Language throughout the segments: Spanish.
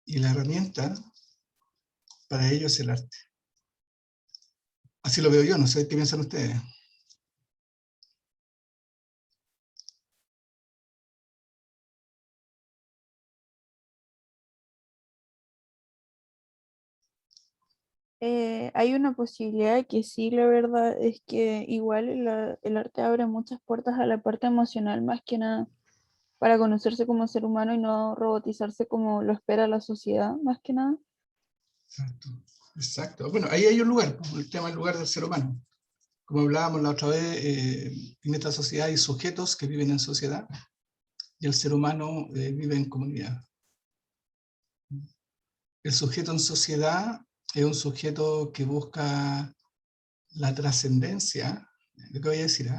Y la herramienta para ello es el arte. Así lo veo yo, no sé qué piensan ustedes. Hay una posibilidad que sí, la verdad es que igual el arte abre muchas puertas a la parte emocional, más que nada, para conocerse como ser humano y no robotizarse como lo espera la sociedad, más que nada. Exacto. Exacto. Bueno, ahí hay un lugar, el tema del lugar del ser humano. Como hablábamos la otra vez, en esta sociedad hay sujetos que viven en sociedad y el ser humano vive en comunidad. El sujeto en sociedad es un sujeto que busca la trascendencia, lo que voy a decir,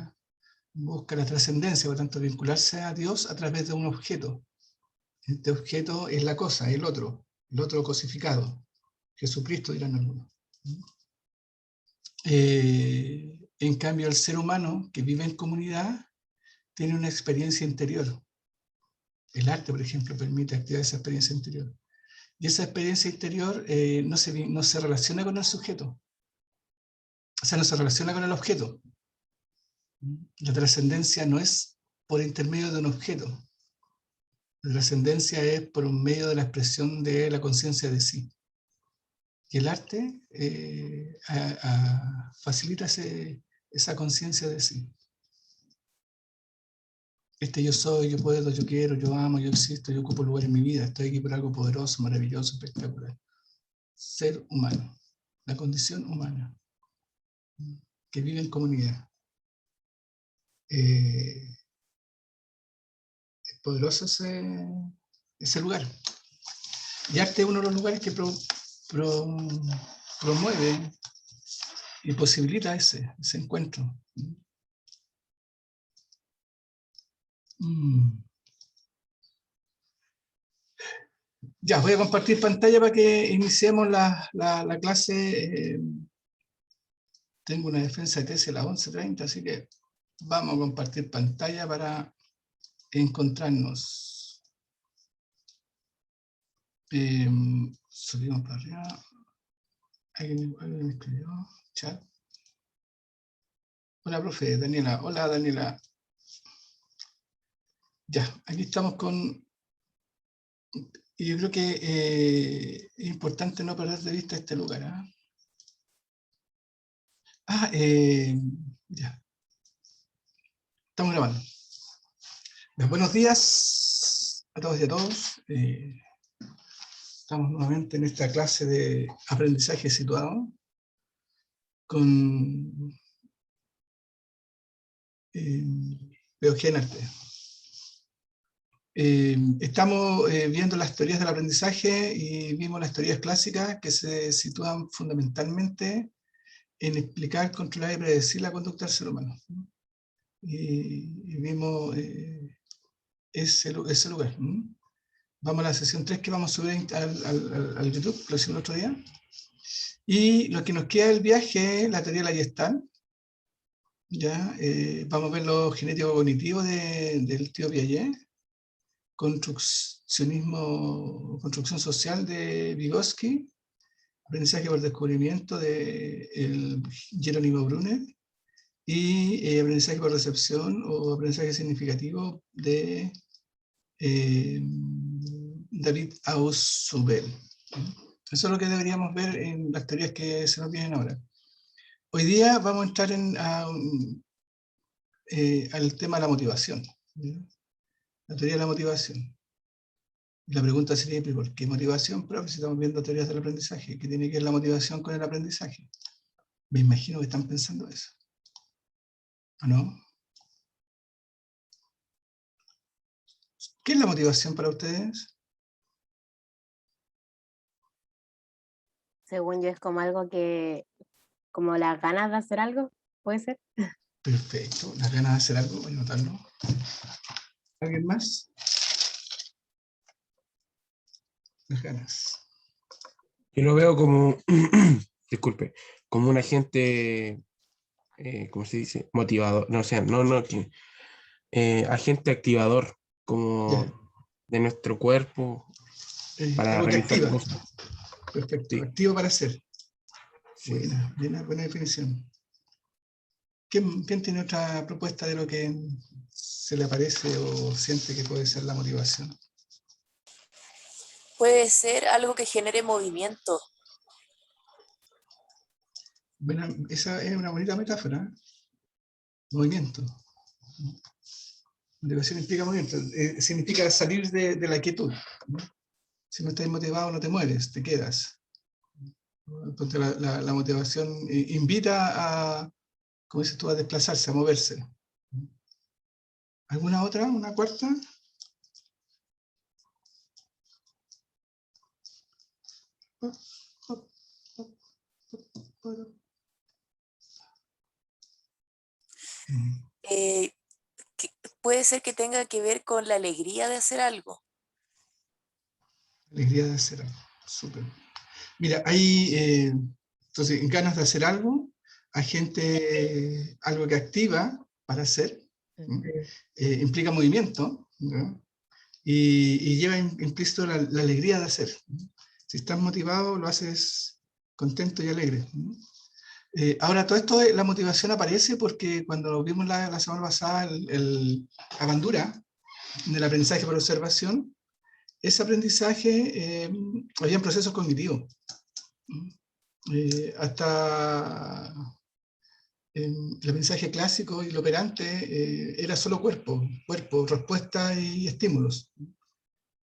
busca la trascendencia, por tanto, vincularse a Dios a través de un objeto. Este objeto es la cosa, el otro cosificado. Jesucristo, dirán algunos. En cambio, el ser humano que vive en comunidad tiene una experiencia interior. El arte, por ejemplo, permite activar esa experiencia interior. Y esa experiencia interior no se relaciona con el sujeto. O sea, no se relaciona con el objeto. La trascendencia no es por intermedio de un objeto. La trascendencia es por un medio de la expresión de la conciencia de sí. Y el arte facilita esa conciencia de sí. Yo soy, yo puedo, yo quiero, yo amo, yo existo, yo ocupo lugar en mi vida, estoy aquí por algo poderoso, maravilloso, espectacular. Ser humano, la condición humana, que vive en comunidad. Es poderoso ese lugar. Y arte es uno de los lugares que promueve y posibilita ese encuentro. Ya, voy a compartir pantalla para que iniciemos la clase. Tengo una defensa de tesis a las 11:30, así que vamos a compartir pantalla para encontrarnos. Subimos para arriba. ¿Alguien me escribió? Chat. Hola, profe, Daniela. Hola, Daniela. Ya, aquí estamos con... Y yo creo que es importante no perder de vista este lugar. Ya. Estamos grabando. Buenos días a todos y a todos. Estamos nuevamente en esta clase de aprendizaje situado con pedagogía en arte. Estamos viendo las teorías del aprendizaje y vimos las teorías clásicas que se sitúan fundamentalmente en explicar, controlar y predecir la conducta del ser humano. Y vimos ese lugar. Vamos a la sesión 3 que vamos a subir al YouTube, lo hicimos el otro día. Y lo que nos queda del viaje es la teoría de la Gestalt. ¿Ya? Vamos a ver lo genético cognitivo del tío Piaget, construcción social de Vygotsky, aprendizaje por descubrimiento de Jerónimo Brunner, y aprendizaje por recepción o aprendizaje significativo de David Ausubel. Eso es lo que deberíamos ver en las teorías que se nos vienen ahora. Hoy día vamos a entrar al tema de la motivación, la teoría de la motivación. La pregunta sería, ¿por qué motivación, profe? Si estamos viendo teorías del aprendizaje, ¿qué tiene que ver la motivación con el aprendizaje? Me imagino que están pensando eso, ¿o no? ¿Qué es la motivación para ustedes? Según yo es como algo que, como las ganas de hacer algo, ¿puede ser? Perfecto, las ganas de hacer algo, voy a anotarlo. ¿Alguien más? Las ganas. Yo lo veo como, disculpe, como un agente, ¿cómo se dice? Motivador, no, o sea, agente activador, como Ya. de nuestro cuerpo, para algo que realizar activa. cosas. Perfecto, Sí. activo para hacer. Sí. Buena definición. ¿Quién tiene otra propuesta de lo que se le aparece o siente que puede ser la motivación? Puede ser algo que genere movimiento. Esa es una bonita metáfora. Movimiento. Motivación implica movimiento. Significa salir de la quietud. Si no estás motivado, no te mueves, te quedas. Entonces, la motivación invita a, como dices tú, a desplazarse, a moverse. ¿Alguna otra? ¿Una cuarta? Puede ser que tenga que ver con la alegría de hacer algo. Alegría de hacer algo. Súper. Mira, hay entonces, ganas de hacer algo, algo que activa para hacer, implica movimiento, ¿no? Y lleva implícito la alegría de hacer. Si estás motivado, lo haces contento y alegre. Ahora, todo esto, la motivación aparece porque cuando vimos la semana pasada la bandura del aprendizaje por observación, ese aprendizaje había procesos cognitivos. Hasta el aprendizaje clásico y el operante era solo cuerpo, respuesta y estímulos.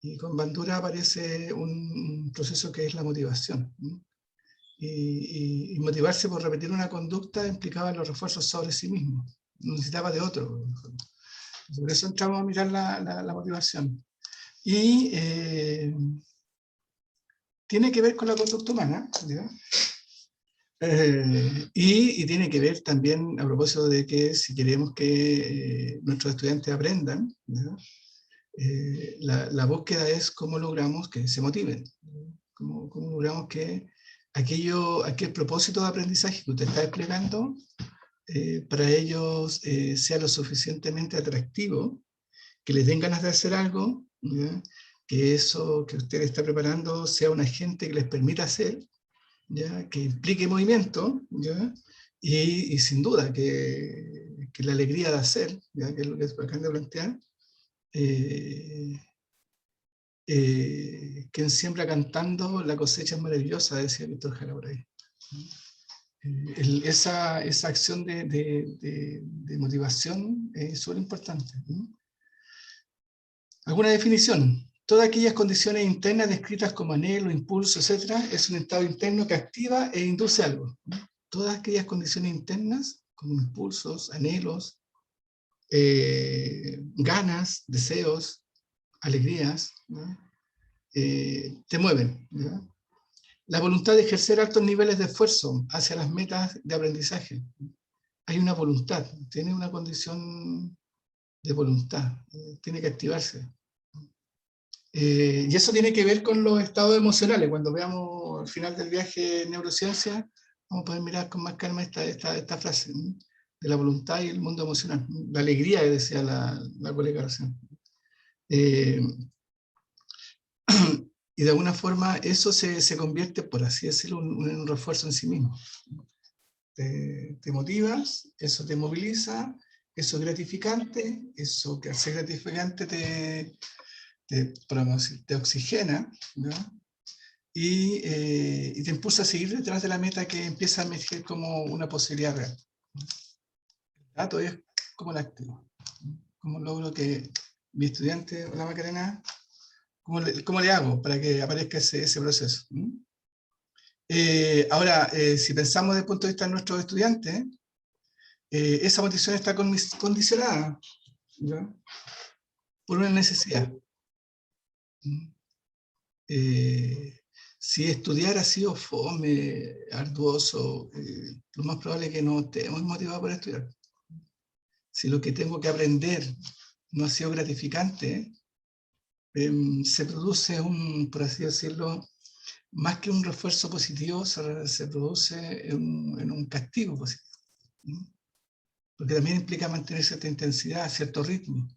Y con bandura aparece un proceso que es la motivación. Y motivarse por repetir una conducta implicaba los refuerzos sobre sí mismo, no necesitaba de otro. Por eso entramos a mirar la motivación. Y tiene que ver con la conducta humana, ¿ya? Y tiene que ver también a propósito de que si queremos que nuestros estudiantes aprendan, ¿no? La búsqueda es cómo logramos que se motiven, cómo logramos que aquel propósito de aprendizaje que usted está desplegando para ellos sea lo suficientemente atractivo, que les den ganas de hacer algo, ¿ya? Que eso que usted está preparando sea un agente que les permita hacer, ¿ya? Que implique movimiento, ¿ya? Y sin duda que la alegría de hacer, ¿ya? Que es lo que acaban de plantear, quien siembra cantando, la cosecha es maravillosa, decía Víctor Jara por ahí. Esa acción de motivación es súper importante. ¿Alguna definición? Todas aquellas condiciones internas descritas como anhelo, impulso, etc., es un estado interno que activa e induce algo. Todas aquellas condiciones internas, como impulsos, anhelos, ganas, deseos, alegrías, ¿no? Te mueven, ¿no? La voluntad de ejercer altos niveles de esfuerzo hacia las metas de aprendizaje. Hay una voluntad, tiene una condición de voluntad, tiene que activarse. Y eso tiene que ver con los estados emocionales. Cuando veamos al final del viaje en neurociencia, vamos a poder mirar con más calma esta frase, ¿no? De la voluntad y el mundo emocional. La alegría, que decía la colega recién. Y de alguna forma eso se convierte, por así decirlo, en un refuerzo en sí mismo. Te motivas, eso te moviliza, eso es gratificante, eso que al ser gratificante te oxigena, ¿no? Y te impulsa a seguir detrás de la meta que empieza a emerger como una posibilidad real. El dato es como el activo. ¿Cómo logro que mi estudiante, la Macarena, ¿cómo le hago para que aparezca ese proceso? Ahora, si pensamos desde el punto de vista de nuestros estudiantes, esa motivación está condicionada, ¿no? Por una necesidad. Si estudiar ha sido fome, arduoso, lo más probable es que no estemos motivados por estudiar. Si lo que tengo que aprender no ha sido gratificante, se produce por así decirlo, más que un refuerzo positivo, se produce en un castigo positivo. Porque también implica mantener cierta intensidad, cierto ritmo.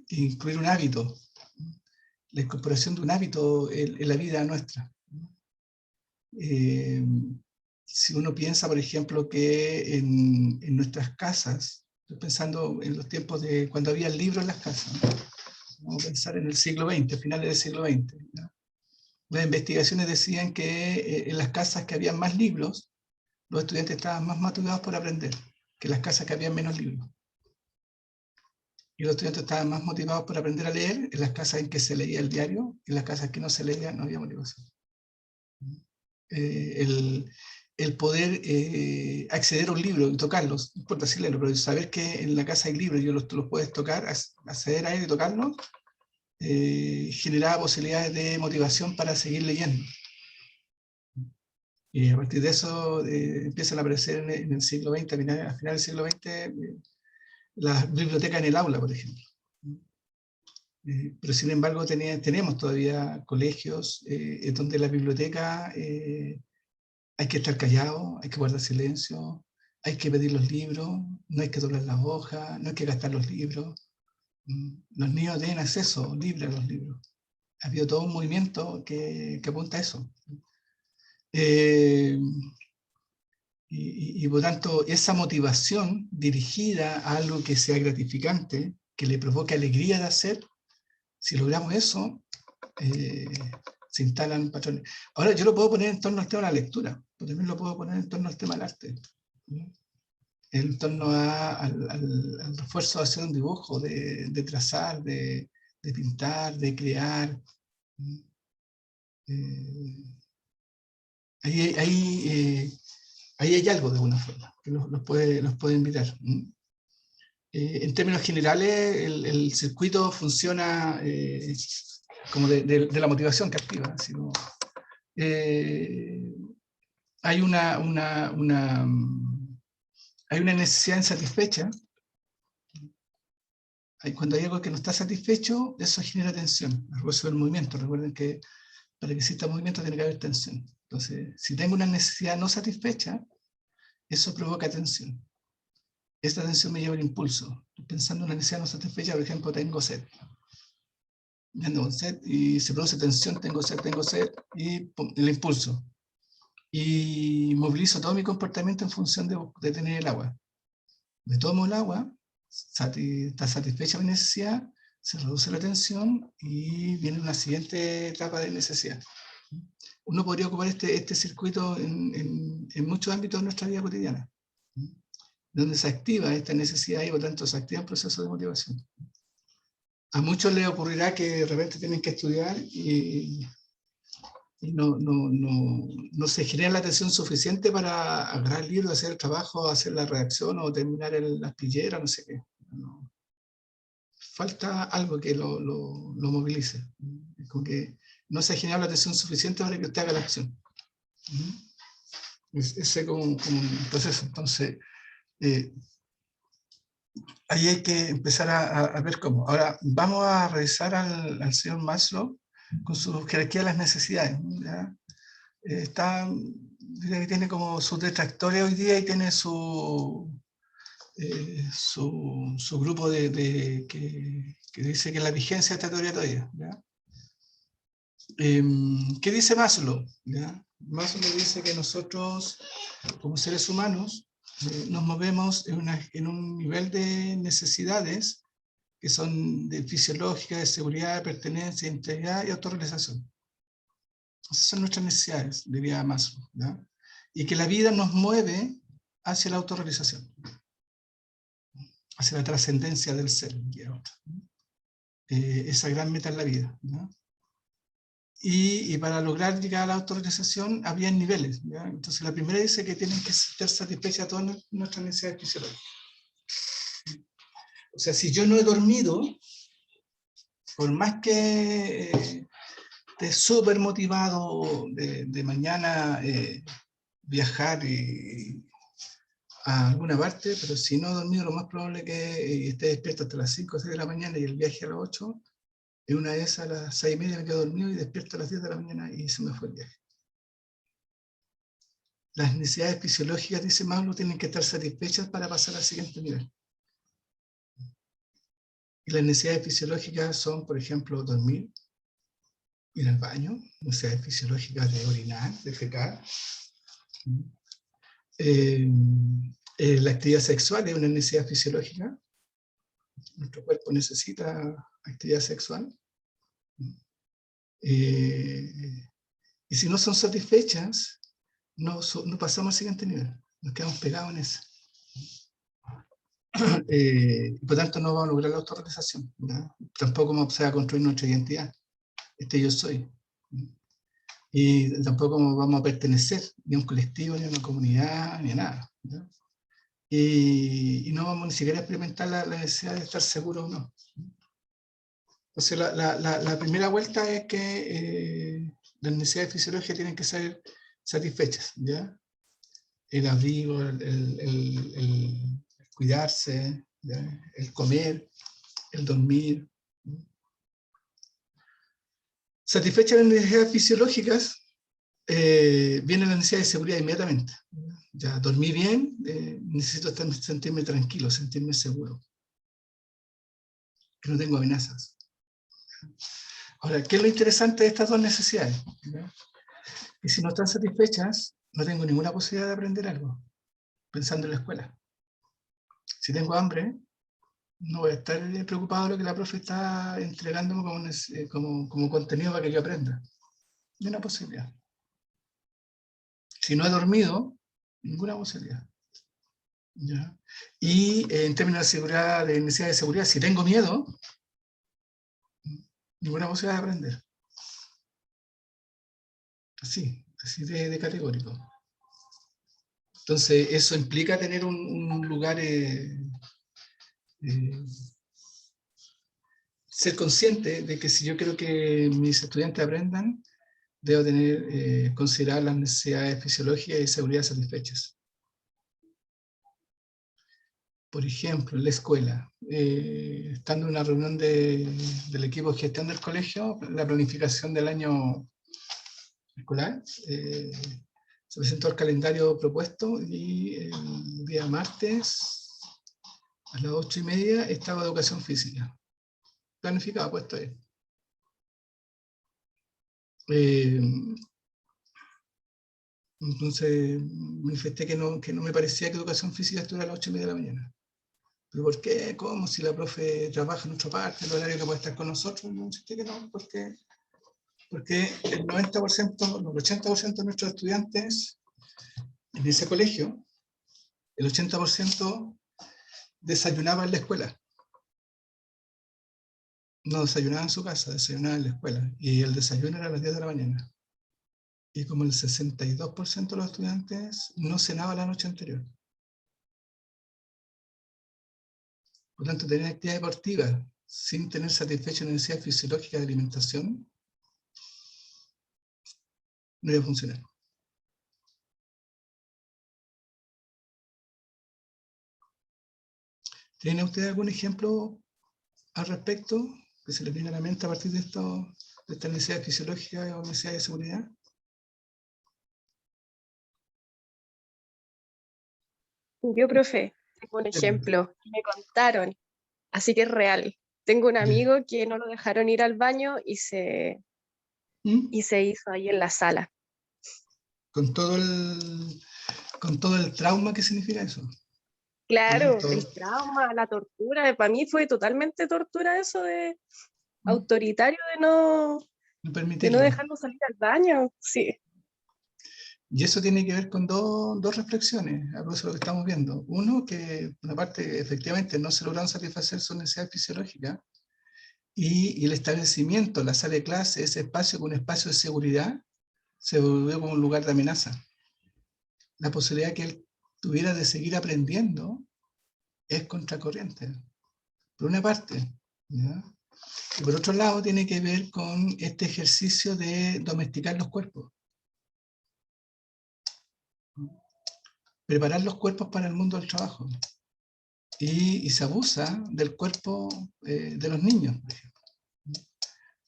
Incluir un hábito. la incorporación de un hábito en la vida nuestra. Si uno piensa, por ejemplo, que en nuestras casas, estoy pensando en los tiempos de cuando había libros en las casas, ¿no? Vamos a pensar en el siglo XX, finales del siglo XX. ¿no? Las investigaciones decían que en las casas que había más libros, los estudiantes estaban más motivados por aprender que en las casas que había menos libros. Y los estudiantes estaban más motivados por aprender a leer en las casas en que se leía el diario, y en las casas que no se leía no había motivación. El poder acceder a un libro y tocarlos, no importa si leerlo, pero saber que en la casa hay libros y tú los puedes tocar, acceder a ellos y tocarlos, generaba posibilidades de motivación para seguir leyendo. Y a partir de eso empiezan a aparecer en el siglo XX, a final del siglo XX, las bibliotecas en el aula, por ejemplo. Pero sin embargo tenemos todavía colegios donde la biblioteca hay que estar callado, hay que guardar silencio, hay que pedir los libros, no hay que doblar las hojas, no hay que gastar los libros. Los niños tienen acceso libre a los libros. Ha habido todo un movimiento que apunta a eso. Y por tanto, esa motivación dirigida a algo que sea gratificante, que le provoque alegría de hacer, si logramos eso, se instalan patrones. Ahora, yo lo puedo poner en torno al tema de la lectura, pero también lo puedo poner en torno al tema del arte. En torno al refuerzo de hacer un dibujo, de trazar, de pintar, de crear. Ahí hay algo de alguna forma que los puede invitar. En términos generales, el circuito funciona como de la motivación que activa. Sino, hay una necesidad insatisfecha. Cuando hay algo que no está satisfecho, eso genera tensión. El refuerzo del movimiento. Recuerden que para que exista movimiento tiene que haber tensión. Entonces, si tengo una necesidad no satisfecha, eso provoca tensión. Esta tensión me lleva al impulso. Pensando en una necesidad no satisfecha, por ejemplo, tengo sed. Ando sed y se produce tensión, tengo sed, y pum, el impulso. Y movilizo todo mi comportamiento en función de tener el agua. Me tomo el agua, está satisfecha mi necesidad, se reduce la tensión y viene una siguiente etapa de necesidad. Uno podría ocupar este circuito en muchos ámbitos de nuestra vida cotidiana, donde se activa esta necesidad y por tanto se activa el proceso de motivación. A muchos les ocurrirá que de repente tienen que estudiar y no se genera la atención suficiente para agarrar el libro, hacer el trabajo, hacer la redacción o terminar la aspillera, no sé qué. Falta algo que lo movilice. Es como que no se ha generado la atención suficiente para que usted haga la acción. Ese es como un proceso. Entonces, ahí hay que empezar a ver cómo. Ahora, vamos a revisar al señor Maslow con su jerarquía de las necesidades. ¿Ya? Diría que tiene como sus detractores hoy día y tiene su grupo que dice que la vigencia de esta teoría todavía. ¿Ya? ¿Qué dice Maslow? ¿Ya? Maslow dice que nosotros, como seres humanos, nos movemos en un nivel de necesidades que son de fisiológica, de seguridad, de pertenencia, de integridad y autorrealización. Esas son nuestras necesidades, diría Maslow, ¿ya? Y que la vida nos mueve hacia la autorrealización, hacia la trascendencia del ser. Esa gran meta en la vida, ¿ya? Y para lograr llegar a la autorrealización había niveles, ¿ya? Entonces la primera dice que tienen que estar satisfechas todas nuestras necesidades fisiológicas. O sea, si yo no he dormido, por más que esté súper motivado de mañana viajar a alguna parte, pero si no he dormido, lo más probable es que esté despierto hasta las 5 o 6 de la mañana y el viaje a las 8, en una de esas a las 6:30 me quedo dormido y despierto a las 10 de la mañana y se me fue el viaje. Las necesidades fisiológicas, dice Maslow, tienen que estar satisfechas para pasar al siguiente nivel. Y las necesidades fisiológicas son, por ejemplo, dormir, Ir al baño, necesidades fisiológicas de orinar, de fecar. La actividad sexual es una necesidad fisiológica. Nuestro cuerpo necesita actividad sexual. Y si no son satisfechas, no pasamos al siguiente nivel. Nos quedamos pegados en eso. Por tanto, no vamos a lograr la autorrealización, ¿no? Tampoco vamos a construir nuestra identidad. Yo soy. Y tampoco vamos a pertenecer ni a un colectivo, ni a una comunidad, ni a nada, ¿no? Y no vamos ni siquiera a experimentar la necesidad de estar seguros o no. Entonces, la primera vuelta es que las necesidades fisiológicas tienen que ser satisfechas, ¿ya? El abrigo, el cuidarse, ¿ya? El comer, el dormir. Satisfechas las necesidades fisiológicas, viene la necesidad de seguridad inmediatamente. Ya dormí bien, necesito sentirme tranquilo, sentirme seguro. Que no tengo amenazas. Ahora, ¿qué es lo interesante de estas dos necesidades? ¿Ya? Que si no están satisfechas, no tengo ninguna posibilidad de aprender algo, pensando en la escuela. Si tengo hambre, no voy a estar preocupado de lo que la profe está entregándome como contenido para que yo aprenda. Ni una posibilidad. Si no he dormido, ninguna posibilidad. ¿Ya? Y en términos de seguridad, de necesidad de seguridad, si tengo miedo, ninguna posibilidad de aprender. Así de categórico. Entonces, eso implica tener un lugar, ser consciente de que si yo quiero que mis estudiantes aprendan, debo considerar las necesidades fisiológicas y de seguridad satisfechas. Por ejemplo, en la escuela, estando en una reunión del equipo de gestión del colegio, la planificación del año escolar, se presentó el calendario propuesto y el día martes a las 8:30 estaba educación física. Planificado, puesto ahí. Entonces manifesté que no me parecía que educación física estuviera a las 8:30 de la mañana. ¿Pero por qué? ¿Cómo? Si la profe trabaja en otra parte, el horario que puede estar con nosotros. No, insistí que no, porque el 90%, el 80% de nuestros estudiantes en ese colegio, el 80% desayunaba en la escuela. No desayunaba en su casa, desayunaba en la escuela. Y el desayuno era a las 10 de la mañana. Y como el 62% de los estudiantes no cenaba la noche anterior. Por lo tanto, tener actividad deportiva sin tener satisfecha la necesidad fisiológica de alimentación no iba a funcionar. ¿Tiene usted algún ejemplo al respecto que se le venga a la mente a partir de esta necesidad fisiológica o necesidad de seguridad? Yo, profe, tengo un ejemplo que me contaron, así que es real. Tengo un amigo que no lo dejaron ir al baño y se hizo ahí en la sala. Con todo el trauma que significa eso. Claro, Todo. el trauma, la tortura, para mí fue totalmente tortura eso de autoritario de no dejarlo salir al baño. Sí. Y eso tiene que ver con dos reflexiones, a propósito de lo que estamos viendo. Uno, que por una parte efectivamente no se lograron satisfacer sus necesidades fisiológicas, y el establecimiento, la sala de clase, ese espacio con un espacio de seguridad, se volvió como un lugar de amenaza. La posibilidad que él tuviera de seguir aprendiendo es contracorriente, por una parte, ¿ya? Y por otro lado tiene que ver con este ejercicio de domesticar los cuerpos. Preparar los cuerpos para el mundo del trabajo. Y se abusa del cuerpo de los niños, por ejemplo.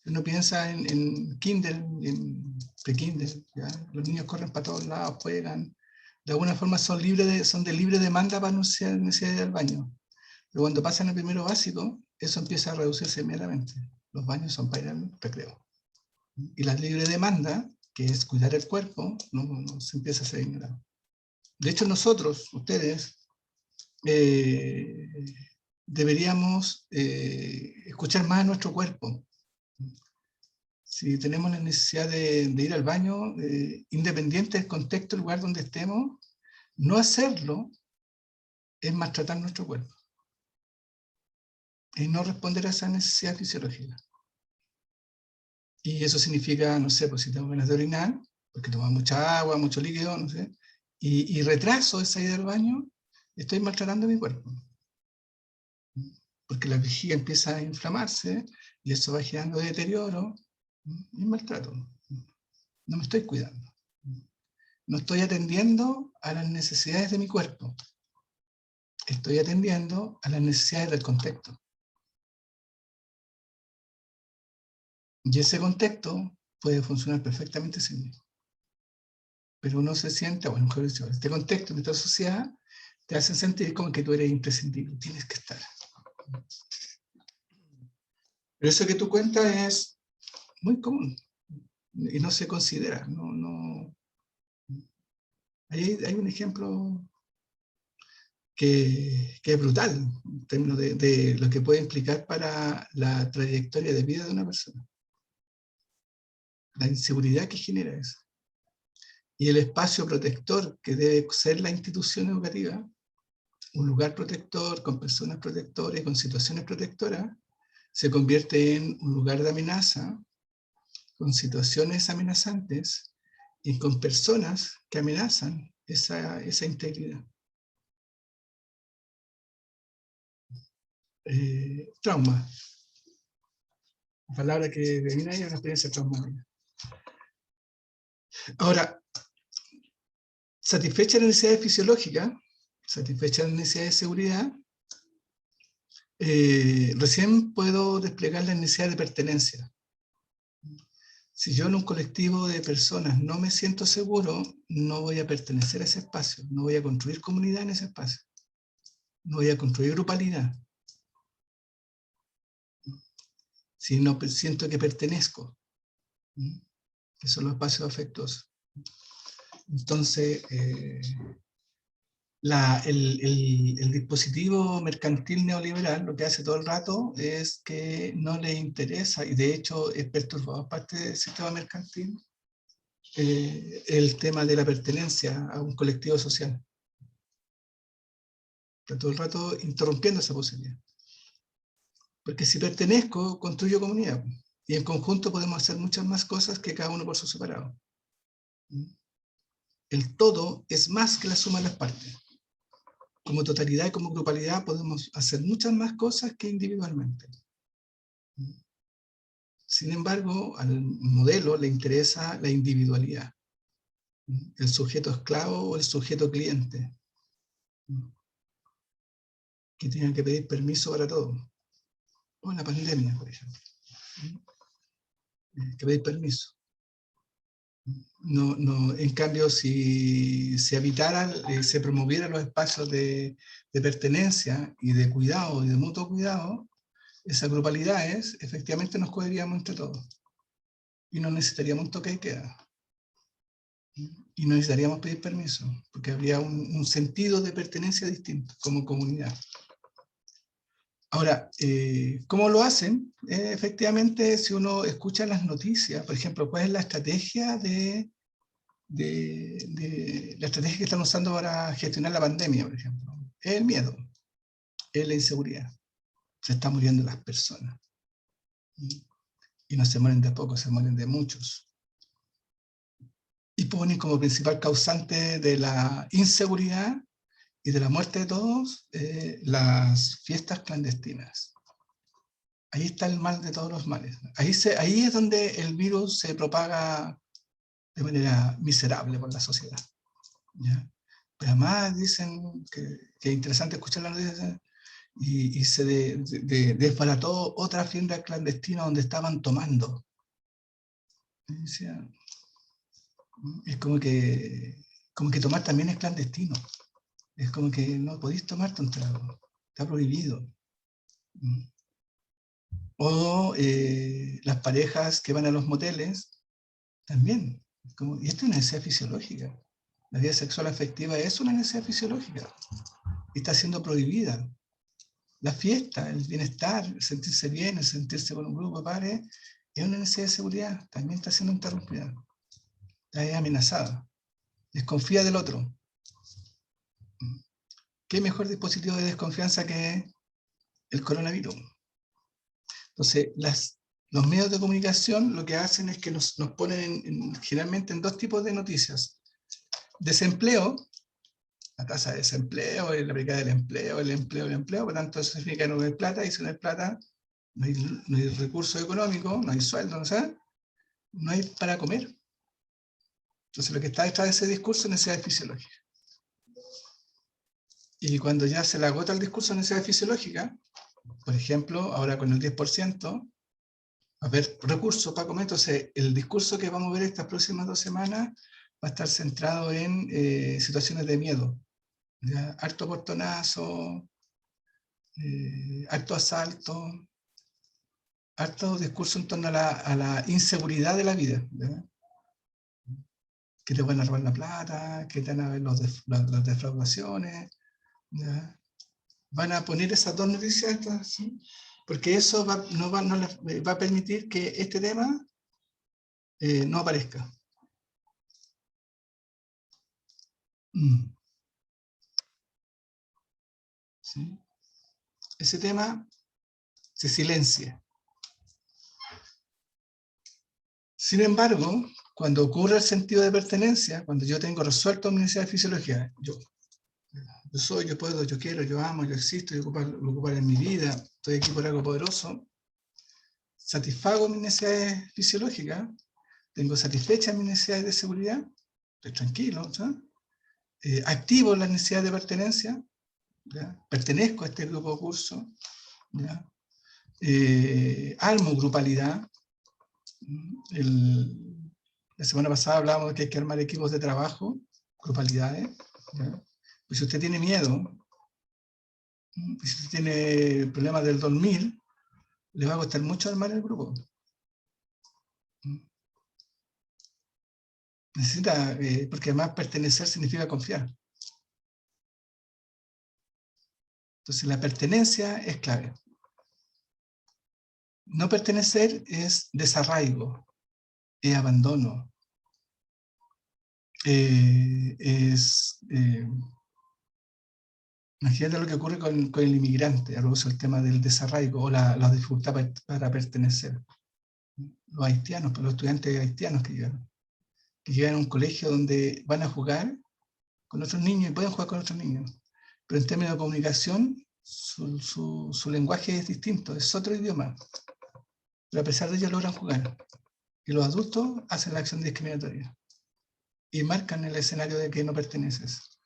Uno piensa en kinder, en pre-kinder, ¿ya? Los niños corren para todos lados, juegan. De alguna forma son de libre demanda para necesidad del baño. Pero cuando pasan al primero básico, eso empieza a reducirse inmediatamente. Los baños son para ir al recreo. Y la libre demanda, que es cuidar el cuerpo, no se empieza a ser ignorado. De hecho, nosotros, ustedes, deberíamos escuchar más a nuestro cuerpo. Si tenemos la necesidad de ir al baño, independiente del contexto, el lugar donde estemos, no hacerlo es maltratar nuestro cuerpo. Es no responder a esa necesidad fisiológica. Y eso significa, no sé, pues si tengo ganas de orinar, porque tomo mucha agua, mucho líquido, no sé, y retraso esa ida al baño, estoy maltratando mi cuerpo. Porque la vejiga empieza a inflamarse, y eso va generando deterioro, y maltrato. No me estoy cuidando. No estoy atendiendo a las necesidades de mi cuerpo. Estoy atendiendo a las necesidades del contexto. Y ese contexto puede funcionar perfectamente sin mí. Pero uno se siente, bueno, mejor dicho, este contexto, en esta sociedad, te hacen sentir como que tú eres imprescindible, tienes que estar. Pero eso que tú cuentas es muy común y no se considera. Hay un ejemplo que es brutal en términos de lo que puede implicar para la trayectoria de vida de una persona. La inseguridad que genera eso. Y el espacio protector que debe ser la institución educativa, un lugar protector, con personas protectoras y con situaciones protectoras, se convierte en un lugar de amenaza, con situaciones amenazantes y con personas que amenazan esa integridad. Trauma. La palabra que viene ahí es una experiencia traumática. Ahora, satisfecha la necesidad fisiológica, satisfecha la necesidad de seguridad, recién puedo desplegar la necesidad de pertenencia. Si yo en un colectivo de personas no me siento seguro, no voy a pertenecer a ese espacio, no voy a construir comunidad en ese espacio, no voy a construir grupalidad. Si no siento que pertenezco, que son los espacios afectuosos. Entonces, el dispositivo mercantil neoliberal lo que hace todo el rato es que no le interesa, y de hecho es perturbado parte del sistema mercantil, el tema de la pertenencia a un colectivo social. Está todo el rato interrumpiendo esa posibilidad. Porque si pertenezco, construyo comunidad. Y en conjunto podemos hacer muchas más cosas que cada uno por su separado. El todo es más que la suma de las partes. Como totalidad y como grupalidad podemos hacer muchas más cosas que individualmente. Sin embargo, al modelo le interesa la individualidad. El sujeto esclavo o el sujeto cliente. Que tienen que pedir permiso para todo. O en la pandemia, por ejemplo. Que pedir permiso. En cambio, si se habitaran, se promovieran los espacios de pertenencia y de cuidado y de mutuo cuidado, esas grupalidades efectivamente nos cuidaríamos entre todos. Y no necesitaríamos un toque de queda. Y no necesitaríamos pedir permiso, porque habría un sentido de pertenencia distinto como comunidad. Ahora, ¿cómo lo hacen? Efectivamente, si uno escucha las noticias, por ejemplo, ¿cuál es la estrategia la estrategia que están usando para gestionar la pandemia, por ejemplo? Es el miedo, es la inseguridad. Se están muriendo las personas. Y no se mueren de pocos, se mueren de muchos. Y ponen como principal causante de la inseguridad y de la muerte de todos, las fiestas clandestinas. Ahí está el mal de todos los males. Ahí es donde el virus se propaga de manera miserable por la sociedad. ¿Ya? Pero además dicen que es interesante escuchar la noticia, y se desbarató otra fiesta clandestina donde estaban tomando. Es como que tomar también es clandestino. Es como que no podéis tomarte un trago. Está prohibido. O las parejas que van a los moteles, también. Y esto es una necesidad fisiológica. La vida sexual afectiva es una necesidad fisiológica. Y está siendo prohibida. La fiesta, el bienestar, el sentirse bien, el sentirse con un grupo de pares, es una necesidad de seguridad. También está siendo interrumpida. Está amenazada. Desconfía del otro. ¿Qué mejor dispositivo de desconfianza que el coronavirus? Entonces, los medios de comunicación lo que hacen es que nos ponen generalmente en dos tipos de noticias. Desempleo, la tasa de desempleo, la precariedad del empleo, el empleo, por tanto eso significa que no hay plata, y si no hay plata, no hay recursos económicos, no hay sueldo, no hay para comer. Entonces lo que está detrás de ese discurso es necesidad fisiológica. Y cuando ya se le agota el discurso de necesidad fisiológica, por ejemplo, ahora con el 10%, va a haber recursos para comer. Entonces el discurso que vamos a ver estas próximas 2 semanas va a estar centrado en situaciones de miedo. ¿Ya? Harto portonazo, harto asalto, harto discurso en torno a la inseguridad de la vida. ¿Ya? Que te van a robar la plata, que te van a ver las defraudaciones. ¿Ya? Van a poner esas dos noticias, ¿sí? Porque eso va a permitir que este tema no aparezca. ¿Sí? Ese tema se silencia. Sin embargo, cuando ocurre el sentido de pertenencia, cuando yo tengo resuelto mi necesidad de fisiología, yo soy, yo puedo, yo quiero, yo amo, yo existo, yo lo ocupar en mi vida, estoy aquí por algo poderoso, satisfago mis necesidades fisiológicas, tengo satisfechas mis necesidades de seguridad, estoy tranquilo, activo las necesidades de pertenencia, ¿ya? Pertenezco a este grupo de curso, ¿ya? Armo grupalidad. La semana pasada hablábamos de que hay que armar equipos de trabajo, grupalidades. ¿Ya? Pues si usted tiene miedo, si usted tiene problemas del dormir, le va a costar mucho armar el grupo. Necesita, porque además pertenecer significa confiar. Entonces la pertenencia es clave. No pertenecer es desarraigo, es abandono, imagínate lo que ocurre con el inmigrante, a propósito del tema del desarraigo o la dificultad para pertenecer. Los haitianos, los estudiantes haitianos que llegan a un colegio donde van a jugar con otros niños y pueden jugar con otros niños. Pero en términos de comunicación, su lenguaje es distinto, es otro idioma. Pero a pesar de ello logran jugar. Y los adultos hacen la acción discriminatoria. Y marcan el escenario de que no perteneces.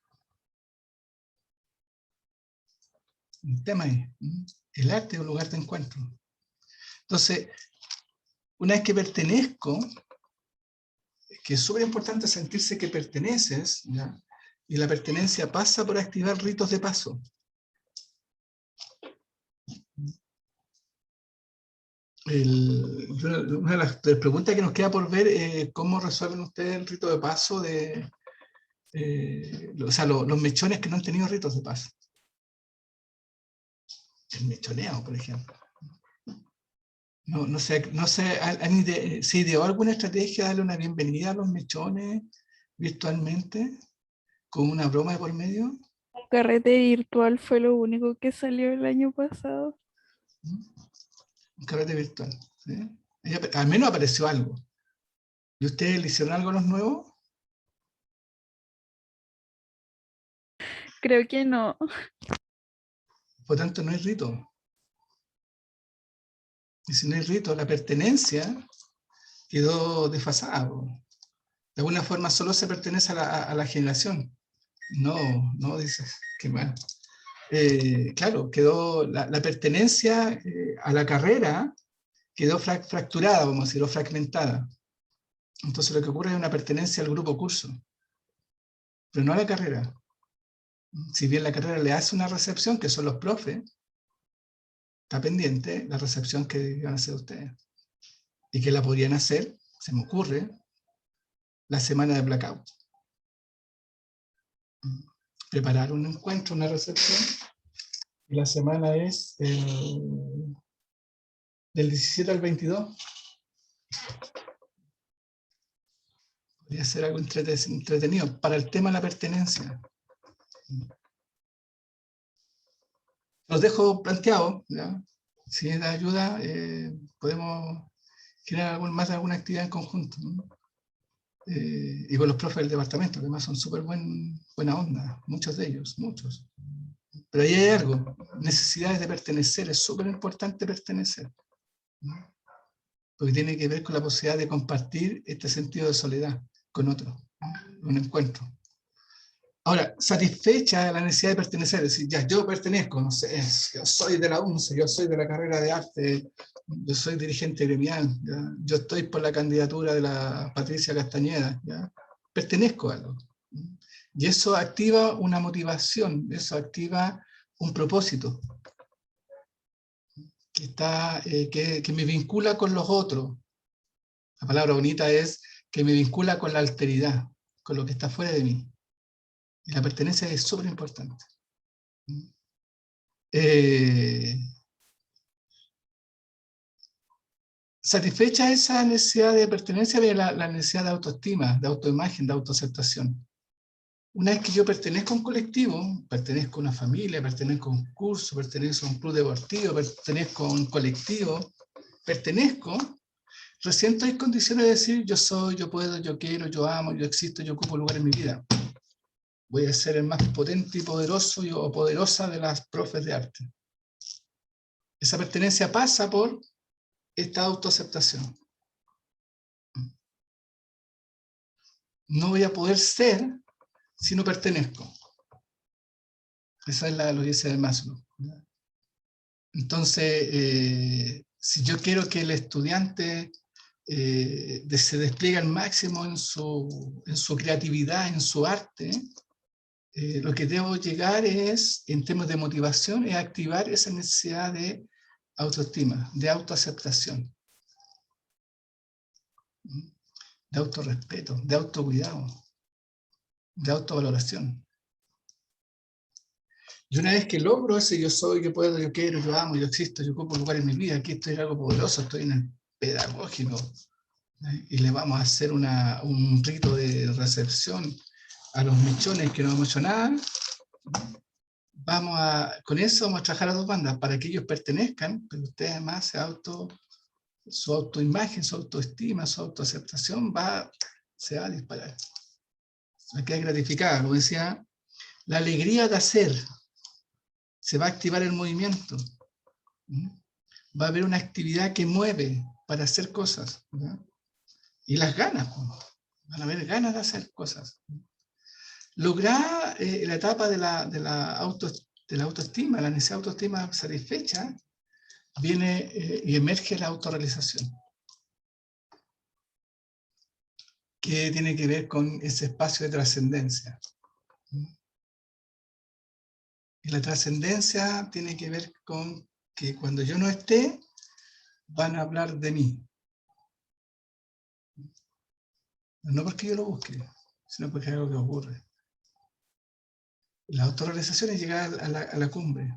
Un tema ahí. El arte es un lugar de encuentro. Entonces, una vez que pertenezco, que es súper importante sentirse que perteneces, ¿ya? Y la pertenencia pasa por activar ritos de paso. Una de las preguntas que nos queda por ver es cómo resuelven ustedes el rito de paso o sea, los mechones que no han tenido ritos de paso. El mechoneo, por ejemplo. No sé, ¿se ideó alguna estrategia de darle una bienvenida a los mechones virtualmente? ¿Con una broma de por medio? Un carrete virtual fue lo único que salió el año pasado. Un carrete virtual. ¿Sí? Al menos apareció algo. ¿Y ustedes le hicieron algo a los nuevos? Creo que no. Por tanto, no hay rito. Y si no hay rito, la pertenencia quedó desfasada. De alguna forma solo se pertenece a la generación. No, dices, qué mal. Claro, quedó la pertenencia a la carrera quedó fracturada, vamos a decirlo, fragmentada. Entonces lo que ocurre es una pertenencia al grupo curso, pero no a la carrera. Si bien la carrera le hace una recepción, que son los profes, está pendiente la recepción que van a hacer ustedes. Y que la podrían hacer, se me ocurre, la semana de blackout. Preparar un encuentro, una recepción, y la semana es del 17 al 22. Podría ser algo entretenido para el tema de la pertenencia. Los dejo planteados, ¿ya? Si es de ayuda, podemos generar más de alguna actividad en conjunto, ¿no? Y con los profes del departamento, que además son súper buena onda, muchos de ellos, muchos. Pero ahí hay algo, necesidades de pertenecer, es súper importante pertenecer, ¿no? Porque tiene que ver con la posibilidad de compartir este sentido de soledad con otro, ¿no? Un encuentro. Ahora, satisfecha la necesidad de pertenecer, es decir, ya yo pertenezco, no sé, yo soy de la UNCE, yo soy de la carrera de arte, yo soy dirigente gremial, ¿ya? Yo estoy por la candidatura de la Patricia Castañeda, ¿ya? Pertenezco a algo. Y eso activa una motivación, eso activa un propósito, que me vincula con los otros. La palabra bonita es que me vincula con la alteridad, con lo que está fuera de mí. Y la pertenencia es súper importante. Satisfecha esa necesidad de pertenencia, viene la necesidad de autoestima, de autoimagen, de autoaceptación. Una vez que yo pertenezco a un colectivo, pertenezco a una familia, pertenezco a un curso, pertenezco a un club deportivo, pertenezco a un colectivo, recién estoy en condiciones de decir yo soy, yo puedo, yo quiero, yo amo, yo existo, yo ocupo lugar en mi vida. Voy a ser el más potente y poderoso o poderosa de las profes de arte. Esa pertenencia pasa por esta autoaceptación. No voy a poder ser si no pertenezco. Esa es lo que dice Maslow. Entonces, si yo quiero que el estudiante se despliegue al máximo en su creatividad, en su arte, lo que debo llegar es, en temas de motivación, es activar esa necesidad de autoestima, de autoaceptación, de autorrespeto, de autocuidado, de autovaloración. Y una vez que logro ese yo soy, yo puedo, yo quiero, yo amo, yo existo, yo ocupo lugar en mi vida, aquí estoy en algo poderoso, estoy en el pedagógico, y le vamos a hacer un rito de recepción a los mechones que no hemos hecho nada, con eso vamos a trabajar a dos bandas, para que ellos pertenezcan, pero ustedes además su autoimagen, su autoestima, su autoaceptación se va a disparar. Se va a quedar gratificada, como decía, la alegría de hacer, se va a activar el movimiento, va a haber una actividad que mueve para hacer cosas, ¿no? Y las ganas, van a haber ganas de hacer cosas. Lograr la etapa de la autoestima, la necesidad de autoestima satisfecha, viene y emerge la autorrealización, que tiene que ver con ese espacio de trascendencia. Y la trascendencia tiene que ver con que cuando yo no esté, van a hablar de mí. No porque yo lo busque, sino porque es algo que ocurre. La autorrealización es llegar a la cumbre,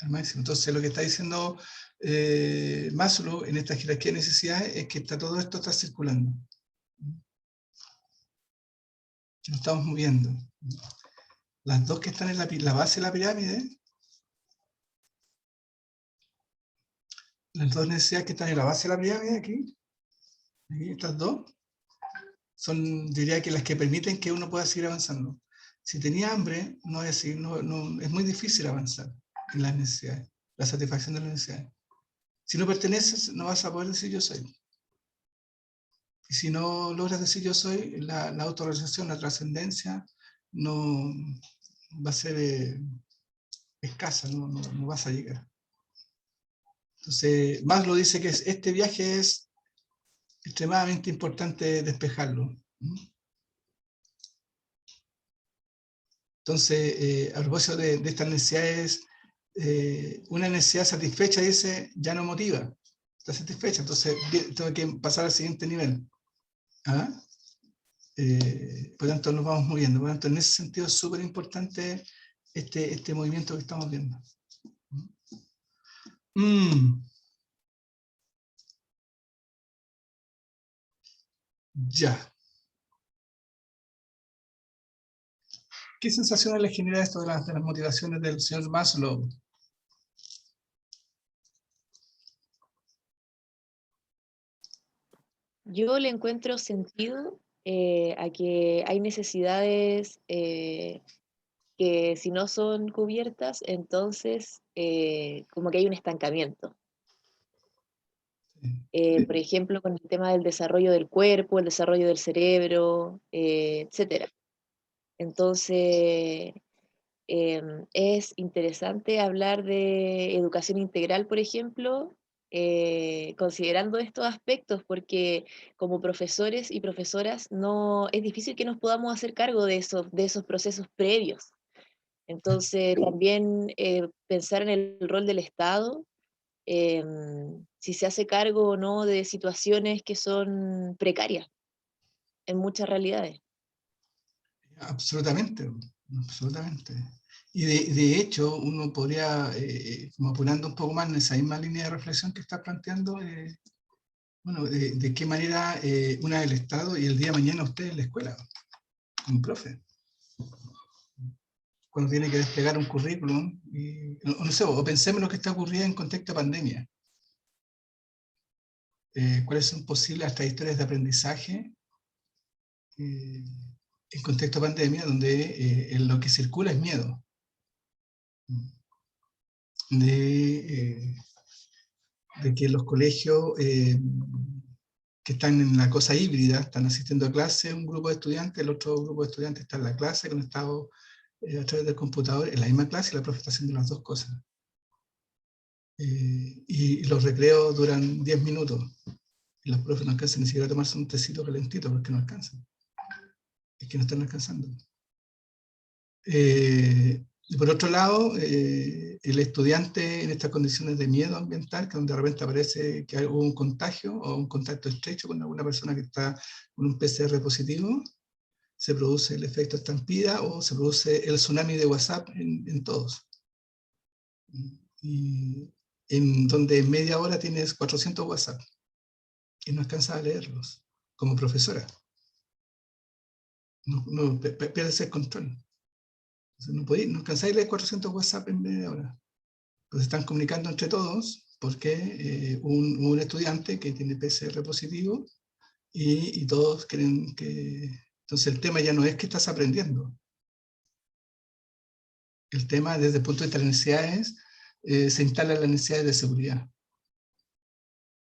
al máximo. Entonces lo que está diciendo Maslow en esta jerarquía de necesidades es que todo esto está circulando. Lo estamos moviendo. Las dos que están en la base de la pirámide, las dos necesidades que están en la base de la pirámide, aquí estas dos, son, diría que las que permiten que uno pueda seguir avanzando. Si tenía hambre, no voy a seguir, es muy difícil avanzar en las necesidades, la satisfacción de las necesidades. Si no perteneces, no vas a poder decir yo soy. Y si no logras decir yo soy, la autorrealización, la trascendencia, no va a ser escasa, no vas a llegar. Entonces, Maslow dice que este viaje es extremadamente importante despejarlo. Entonces, a propósito de estas necesidades una necesidad satisfecha dice, ya no motiva, está satisfecha, entonces tengo que pasar al siguiente nivel. ¿Ah? Por lo tanto, nos vamos moviendo. Por lo tanto, en ese sentido es súper importante este movimiento que estamos viendo. Ya. ¿Qué sensaciones le genera esto de las motivaciones del señor Maslow? Yo le encuentro sentido a que hay necesidades que si no son cubiertas, entonces como que hay un estancamiento. Por ejemplo, con el tema del desarrollo del cuerpo, el desarrollo del cerebro, etc. Entonces, es interesante hablar de educación integral, por ejemplo, considerando estos aspectos, porque como profesores y profesoras no, es difícil que nos podamos hacer cargo de esos procesos previos. Entonces, también pensar en el rol del Estado, si se hace cargo o no de situaciones que son precarias en muchas realidades. Absolutamente, absolutamente. Y de hecho, uno podría, como apurando un poco más en esa misma línea de reflexión que está planteando, bueno, de qué manera una del Estado y el día de mañana usted en la escuela, un profe, cuando tiene que desplegar un currículum, y, no sé, o pensemos en lo que está ocurriendo en contexto de pandemia. ¿Cuáles son posibles las trayectorias de aprendizaje en contexto de pandemia, donde lo que circula es miedo? De que los colegios que están en la cosa híbrida, están asistiendo a clase, un grupo de estudiantes, el otro grupo de estudiantes está en la clase conectado a través del computador, en la misma clase, y la profe está haciendo las dos cosas. Y los recreos duran 10 minutos, y los profes no alcanzan ni siquiera a tomarse un tecito calentito porque no alcanzan. Es que no están alcanzando. Y por otro lado, el estudiante en estas condiciones de miedo ambiental, que donde de repente aparece que hubo un contagio o un contacto estrecho con alguna persona que está con un PCR positivo, se produce el efecto estampida o se produce el tsunami de WhatsApp en todos. Y en donde en media hora tienes 400 WhatsApp y no alcanzas a leerlos como profesora. No pierdes el control. Entonces no alcanzáis a leer 400 WhatsApp en media hora. Entonces están comunicando entre todos porque un estudiante que tiene PCR positivo y todos creen que... Entonces el tema ya no es que estás aprendiendo. El tema desde el punto de vista de las necesidades se instala la necesidad de seguridad.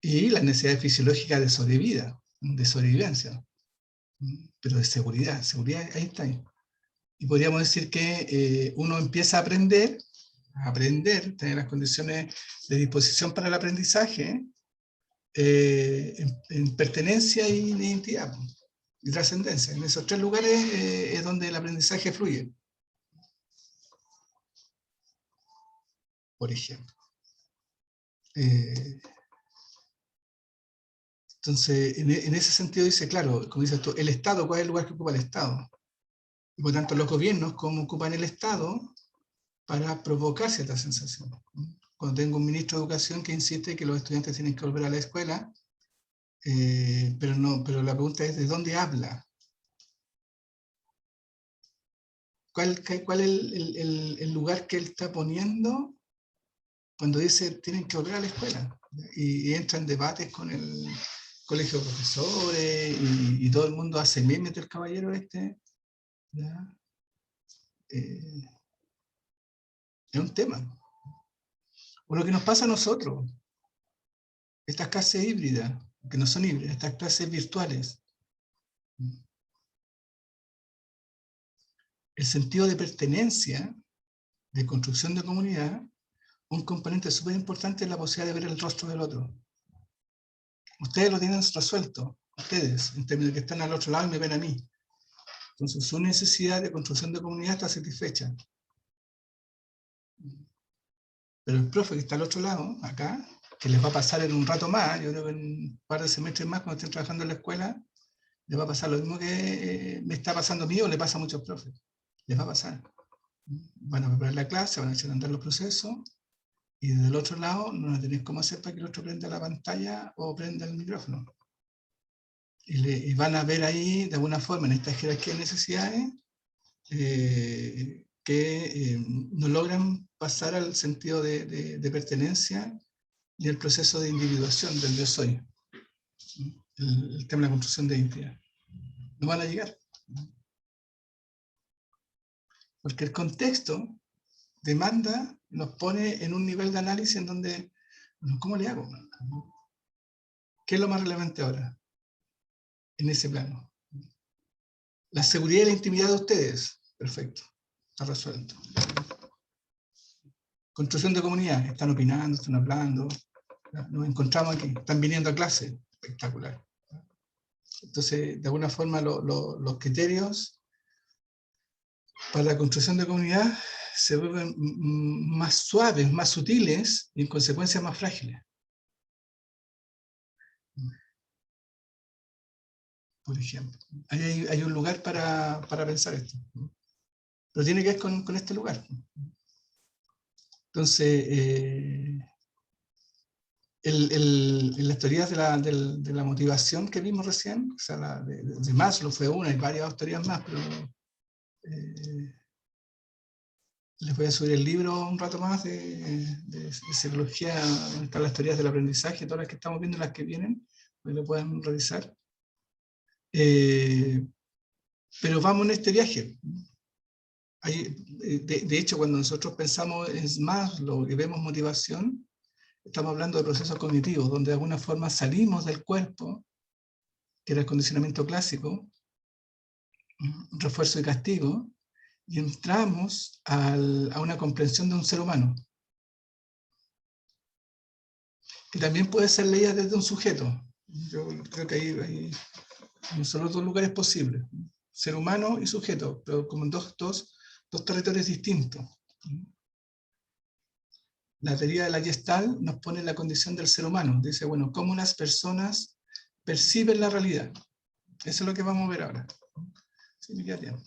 Y la necesidad fisiológica de sobrevida, de sobrevivencia. Pero de seguridad, ahí está. Y podríamos decir que uno empieza a aprender, tener las condiciones de disposición para el aprendizaje, en pertenencia y identidad, y trascendencia. En esos tres lugares es donde el aprendizaje fluye. Por ejemplo. Entonces, en ese sentido dice, claro, como dices tú, el Estado, ¿cuál es el lugar que ocupa el Estado? Y por tanto, los gobiernos, ¿cómo ocupan el Estado para provocar cierta sensación? Cuando tengo un ministro de Educación que insiste que los estudiantes tienen que volver a la escuela, pero la pregunta es, ¿de dónde habla? ¿Cuál es el lugar que él está poniendo cuando dice tienen que volver a la escuela? Y entra en debates con el colegio de profesores y todo el mundo hace meme del caballero este. ¿Ya? Es un tema. O lo que nos pasa a nosotros, estas clases híbridas, que no son híbridas, estas clases virtuales. El sentido de pertenencia, de construcción de comunidad, un componente súper importante es la posibilidad de ver el rostro del otro. Ustedes lo tienen resuelto, ustedes, en términos de que están al otro lado y me ven a mí. Entonces su necesidad de construcción de comunidad está satisfecha. Pero el profe que está al otro lado, acá, que les va a pasar en un rato más, yo creo que en un par de semestres más, cuando estén trabajando en la escuela, les va a pasar lo mismo que me está pasando a mí o le pasa a muchos profes. Les va a pasar. Van a preparar la clase, van a echar a andar los procesos, y del otro lado no tenéis cómo hacer para que el otro prenda la pantalla o prenda el micrófono. Y van a ver ahí, de alguna forma, en esta jerarquía de necesidades, que no logran pasar al sentido de pertenencia y el proceso de individuación del yo soy. El tema de la construcción de identidad. No van a llegar. Porque el contexto demanda, nos pone en un nivel de análisis en donde, bueno, ¿cómo le hago? ¿Qué es lo más relevante ahora? En ese plano. La seguridad y la intimidad de ustedes. Perfecto. Está resuelto. Construcción de comunidad. Están opinando, están hablando. Nos encontramos aquí. Están viniendo a clase. Espectacular. Entonces, de alguna forma, los criterios para la construcción de comunidad se vuelven más suaves, más sutiles y en consecuencia más frágiles. Por ejemplo. Hay un lugar para pensar esto. Pero tiene que ver con este lugar. Entonces, en las teorías de la motivación que vimos recién, o sea, la de Maslow fue una, hay varias teorías más, pero les voy a subir el libro un rato más de psicología, donde están las teorías del aprendizaje, todas las que estamos viendo, las que vienen, pues lo pueden revisar. Pero vamos en este viaje. De hecho, cuando nosotros pensamos en Maslow y vemos motivación, estamos hablando de procesos cognitivos, donde de alguna forma salimos del cuerpo, que era el condicionamiento clásico, refuerzo y castigo, y entramos a una comprensión de un ser humano, que también puede ser leída desde un sujeto. Yo creo que hay solo dos lugares posibles, ser humano y sujeto, pero como en dos territorios distintos. La teoría de la Gestalt nos pone la condición del ser humano. Dice, bueno, cómo las personas perciben la realidad. Eso es lo que vamos a ver ahora. Sí, me queda tiempo.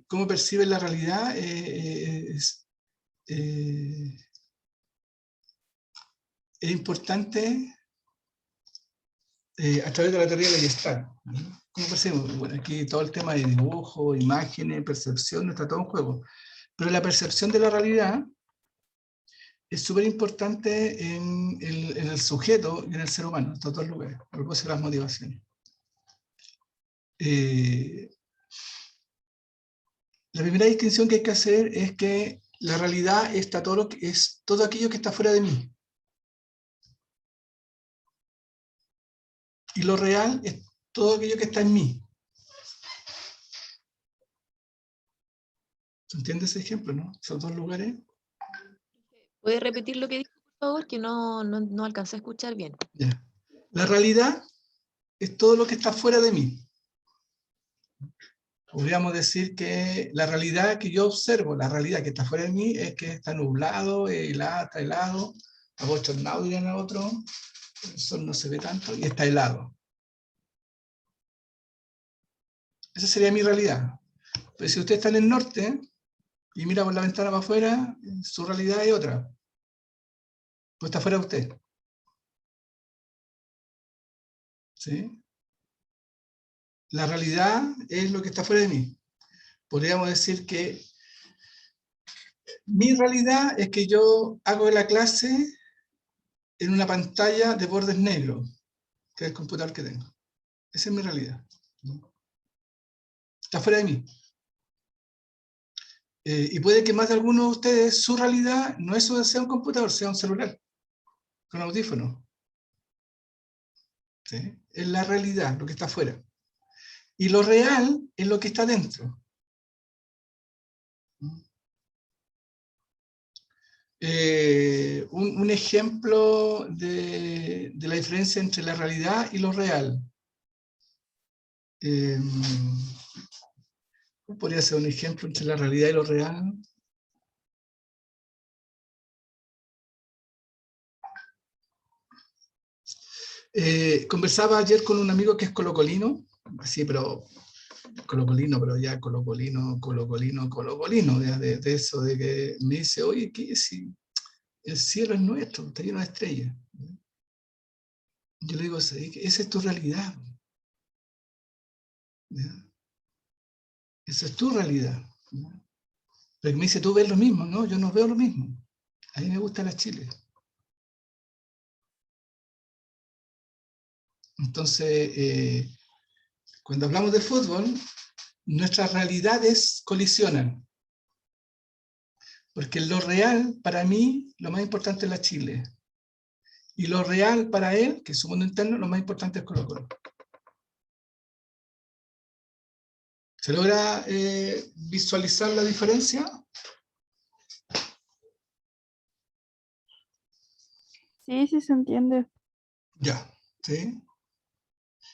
Cómo perciben la realidad es importante a través de la teoría de la Gestalt. ¿Cómo percibimos? Bueno, aquí todo el tema de dibujo, imágenes, percepción, está todo en juego. Pero la percepción de la realidad es súper importante en el sujeto y en el ser humano, en estos dos lugares, a propósito de las motivaciones. La primera distinción que hay que hacer es que la realidad es todo aquello que está fuera de mí. Y lo real es todo aquello que está en mí. ¿Se entiende ese ejemplo, no? Esos dos lugares. ¿Puede repetir lo que dijo, por favor? Que no alcancé a escuchar bien. Ya. La realidad es todo lo que está fuera de mí. Podríamos decir que la realidad que yo observo, la realidad que está fuera de mí, es que está nublado, está helado, está bochornado, dirían a otro, el sol no se ve tanto, y está helado. Esa sería mi realidad. Pero si usted está en el norte, y mira por la ventana para afuera, su realidad es otra. Pues está fuera de usted. ¿Sí? La realidad es lo que está fuera de mí. Podríamos decir que mi realidad es que yo hago la clase en una pantalla de bordes negros, que es el computador que tengo. Esa es mi realidad. Está fuera de mí. Y puede que más de algunos de ustedes, su realidad no es sea un computador, sea un celular, con audífono. ¿Sí? Es la realidad, lo que está afuera. Y lo real es lo que está dentro. Un ejemplo de la diferencia entre la realidad y lo real. ¿Cómo podría ser un ejemplo entre la realidad y lo real? Conversaba ayer con un amigo que es colocolino, así, pero colocolino, pero ya colocolino, de eso, de que me dice, oye, ¿qué si el cielo es nuestro, está lleno de estrellas? Yo le digo, sí, esa es tu realidad. ¿Ya? Esa es tu realidad. ¿Ya? Pero me dice, tú ves lo mismo. No, yo no veo lo mismo. A mí me gusta la Chile. Entonces, cuando hablamos de fútbol, nuestras realidades colisionan. Porque lo real, para mí, lo más importante es la Chile. Y lo real para él, que es su mundo interno, lo más importante es Colo-Colo. ¿Se logra visualizar la diferencia? Sí, sí se entiende. Ya, ¿sí?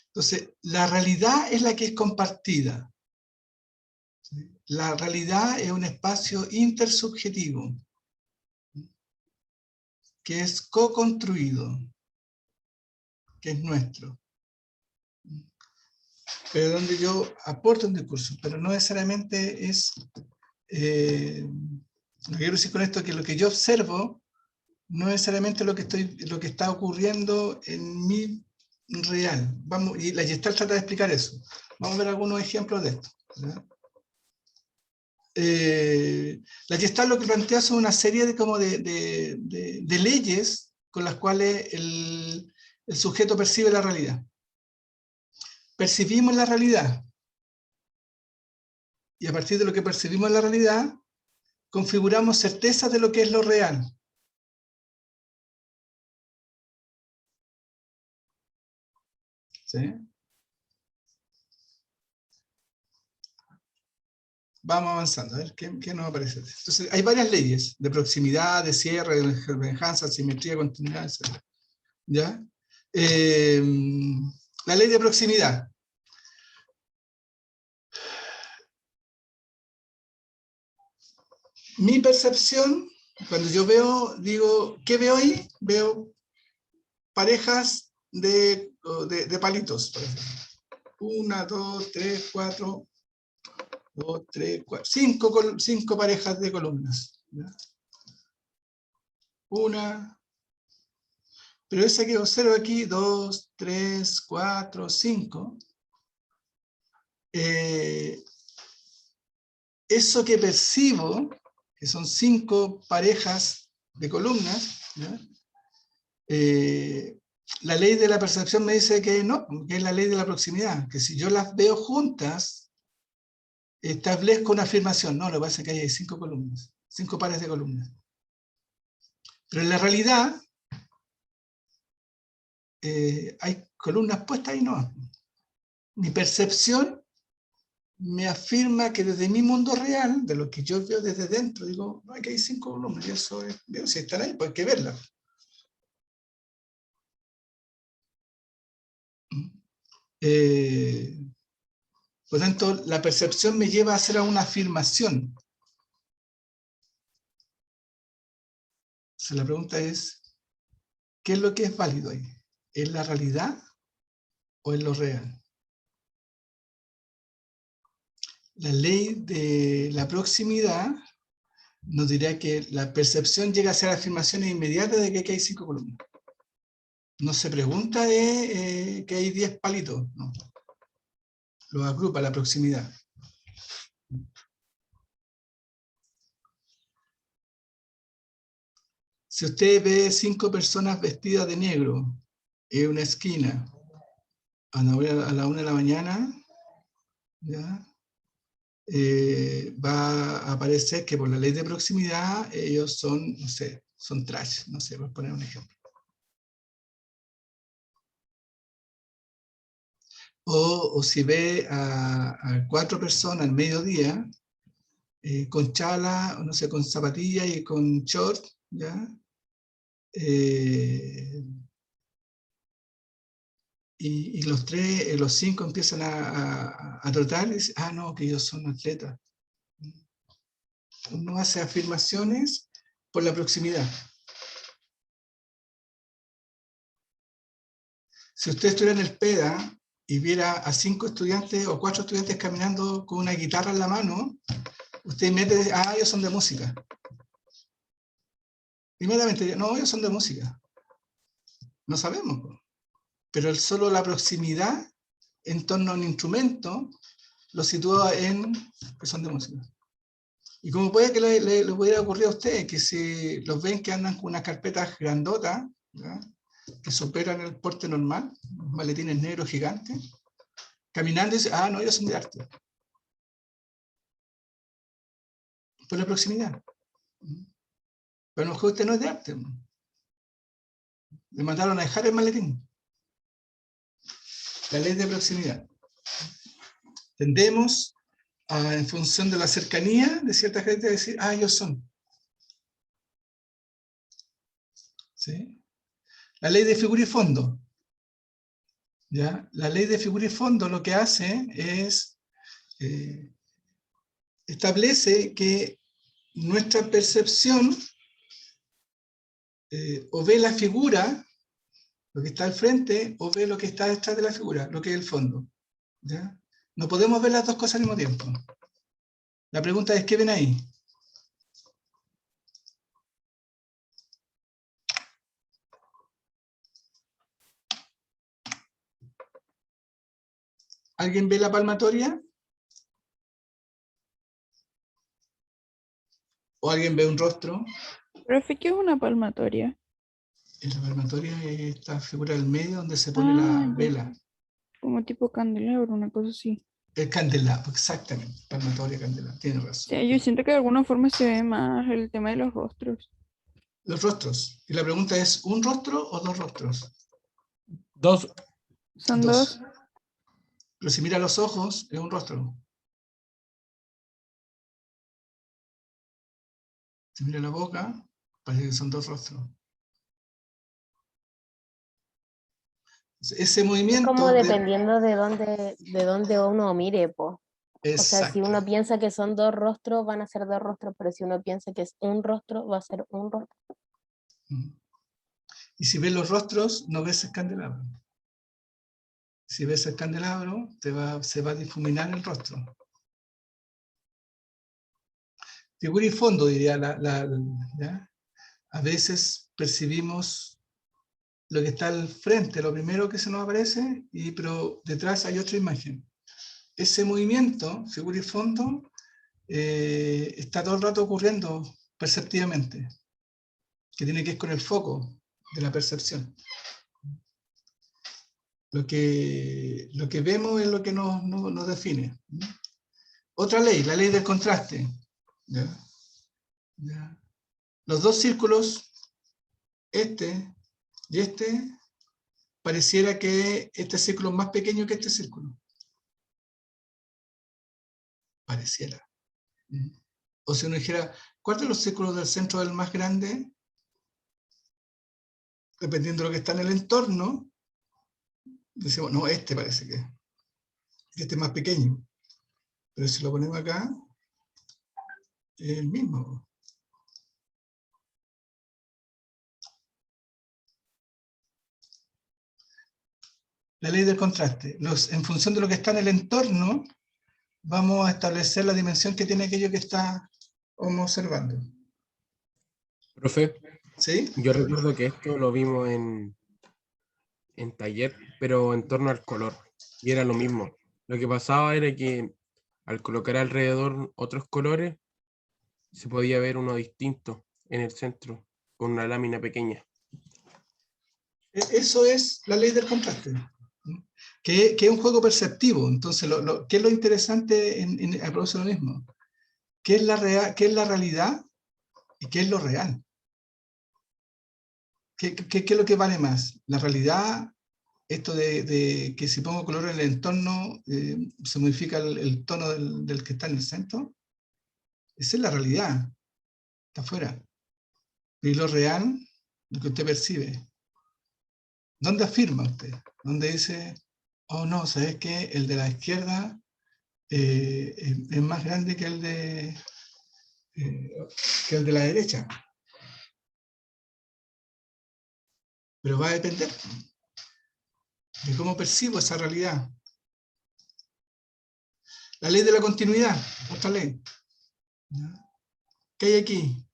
Entonces, la realidad es la que es compartida. ¿Sí? La realidad es un espacio intersubjetivo, que es co-construido, que es nuestro. Pero donde yo aporto un discurso, pero no necesariamente es... lo que quiero decir con esto es que lo que yo observo no necesariamente lo que está ocurriendo en mi real. Vamos, y la Gestalt trata de explicar eso. Vamos a ver algunos ejemplos de esto. La Gestalt lo que plantea son una serie de leyes con las cuales el sujeto percibe la realidad. Percibimos la realidad. Y a partir de lo que percibimos la realidad, configuramos certezas de lo que es lo real. ¿Sí? Vamos avanzando, a ver qué nos aparece. Entonces, hay varias leyes de proximidad, de cierre, de semejanza, simetría, continuidad, etc. ¿Ya? La ley de proximidad. Mi percepción, cuando yo veo, digo, ¿qué veo ahí? Veo parejas de palitos, por ejemplo. 1, 2, 3, 4, 2, 3, 4, 5 parejas de columnas. ¿Ya? Una, pero esa que observo aquí, 2, 3, 4, 5, eso que percibo, que son 5 parejas de columnas, ¿ya? La ley de la percepción me dice que no, que es la ley de la proximidad, que si yo las veo juntas, establezco una afirmación. No, lo que pasa es que hay 5 columnas, 5 pares de columnas. Pero en la realidad, hay columnas puestas y no. Mi percepción me afirma que desde mi mundo real, de lo que yo veo desde dentro, digo, aquí hay 5 columnas, y eso es, si están ahí, pues hay que verlas. Por tanto, la percepción me lleva a hacer una afirmación. Entonces, la pregunta es, ¿qué es lo que es válido ahí? ¿Es la realidad o es lo real? La ley de la proximidad nos dirá que la percepción llega a ser afirmaciones inmediatas de que aquí hay 5 columnas. No se pregunta de que hay 10 palitos, no. Lo agrupa la proximidad. Si usted ve 5 personas vestidas de negro en una esquina a la 1 de la mañana, ¿ya? Va a aparecer que por la ley de proximidad ellos son, no sé, son trash, no sé, voy a poner un ejemplo. O si ve a 4 personas al mediodía, con chala, no sé, con zapatillas y con short, ¿ya? Y los 5 empiezan a trotar y dicen, ah, no, que ellos son atletas. Uno hace afirmaciones por la proximidad. Si usted estuviera en el PEDA y viera a 5 estudiantes o 4 estudiantes caminando con una guitarra en la mano, usted inmediatamente dice, ah, ellos son de música. Inmediatamente diría, no, ellos son de música. No sabemos. Pero solo la proximidad en torno a un instrumento lo sitúa en que son de música. Y como puede que le pudiera ocurrir a ustedes, que si los ven que andan con unas carpetas grandotas, ¿ya?, que superan el porte normal, maletines negros gigantes, caminando y dicen, ah, no, ellos son de arte. Por la proximidad. Pero a lo mejor usted no es de arte. Le mandaron a dejar el maletín. La ley de proximidad. Tendemos en función de la cercanía de cierta gente a decir, ah, ellos son. ¿Sí? La ley de figura y fondo. ¿Ya? La ley de figura y fondo lo que hace es establece que nuestra percepción o ve la figura, lo que está al frente, o ve lo que está detrás de la figura, lo que es el fondo. ¿Ya? No podemos ver las dos cosas al mismo tiempo. La pregunta es, ¿qué ven ahí? ¿Alguien ve la palmatoria? ¿O alguien ve un rostro? Profe, ¿qué es una palmatoria? En la palmatoria es esta figura del medio donde se pone la Ya. vela. Como tipo candelabro, una cosa así. El candelabro, exactamente. Palmatoria, candelabro, tiene O razón. sea, yo siento que de alguna forma se ve más el tema de los rostros. Los rostros. Y la pregunta es, ¿un rostro o dos rostros? Dos. Son Dos. dos. Pero si mira los ojos, es un rostro. Si mira la boca, parece que son dos rostros. Ese Es movimiento como dependiendo de dónde uno mire, po. O sea, si Exacto. uno piensa que son dos rostros, van a ser dos rostros, pero si uno piensa que es un rostro, va a ser un rostro. Y si ves los rostros, no ves el candelabro. Si ves el candelabro, se va a difuminar el rostro. Figura y fondo, diría ¿ya? A veces percibimos lo que está al frente, lo primero que se nos aparece, pero detrás hay otra imagen. Ese movimiento, figura y fondo, está todo el rato ocurriendo perceptivamente, que tiene que ver con el foco de la percepción. Lo que vemos es lo que nos define. Otra ley, la ley del contraste. ¿Ya? ¿Ya? Los dos círculos, este y este, pareciera que este círculo es más pequeño que este círculo. Pareciera. O si uno dijera, ¿cuál de los círculos del centro es el más grande? Dependiendo de lo que está en el entorno, decimos, no, este parece que este es más pequeño. Pero si lo ponemos acá, es el mismo. La ley del contraste. En función de lo que está en el entorno, vamos a establecer la dimensión que tiene aquello que estamos observando. Profe, ¿Sí? yo recuerdo que esto lo vimos en taller, pero en torno al color. Y era lo mismo. Lo que pasaba era que al colocar alrededor otros colores, se podía ver uno distinto en el centro, con una lámina pequeña. Eso es la ley del contraste. Que es un juego perceptivo. Entonces, ¿qué es lo interesante a propósito de lo mismo? ¿Qué es la realidad y qué es lo real? ¿Qué es lo que vale más? ¿La realidad? Esto de que si pongo color en el entorno, se modifica el tono del que está en el centro. Esa es la realidad. Está afuera. Y lo real, lo que usted percibe. ¿Dónde afirma usted? ¿Dónde dice, oh no, ¿sabes qué? El de la izquierda es más grande que el de la derecha? Pero va a depender. de cómo percibo esa realidad. La ley de la continuidad, otra ley. ¿Qué hay aquí?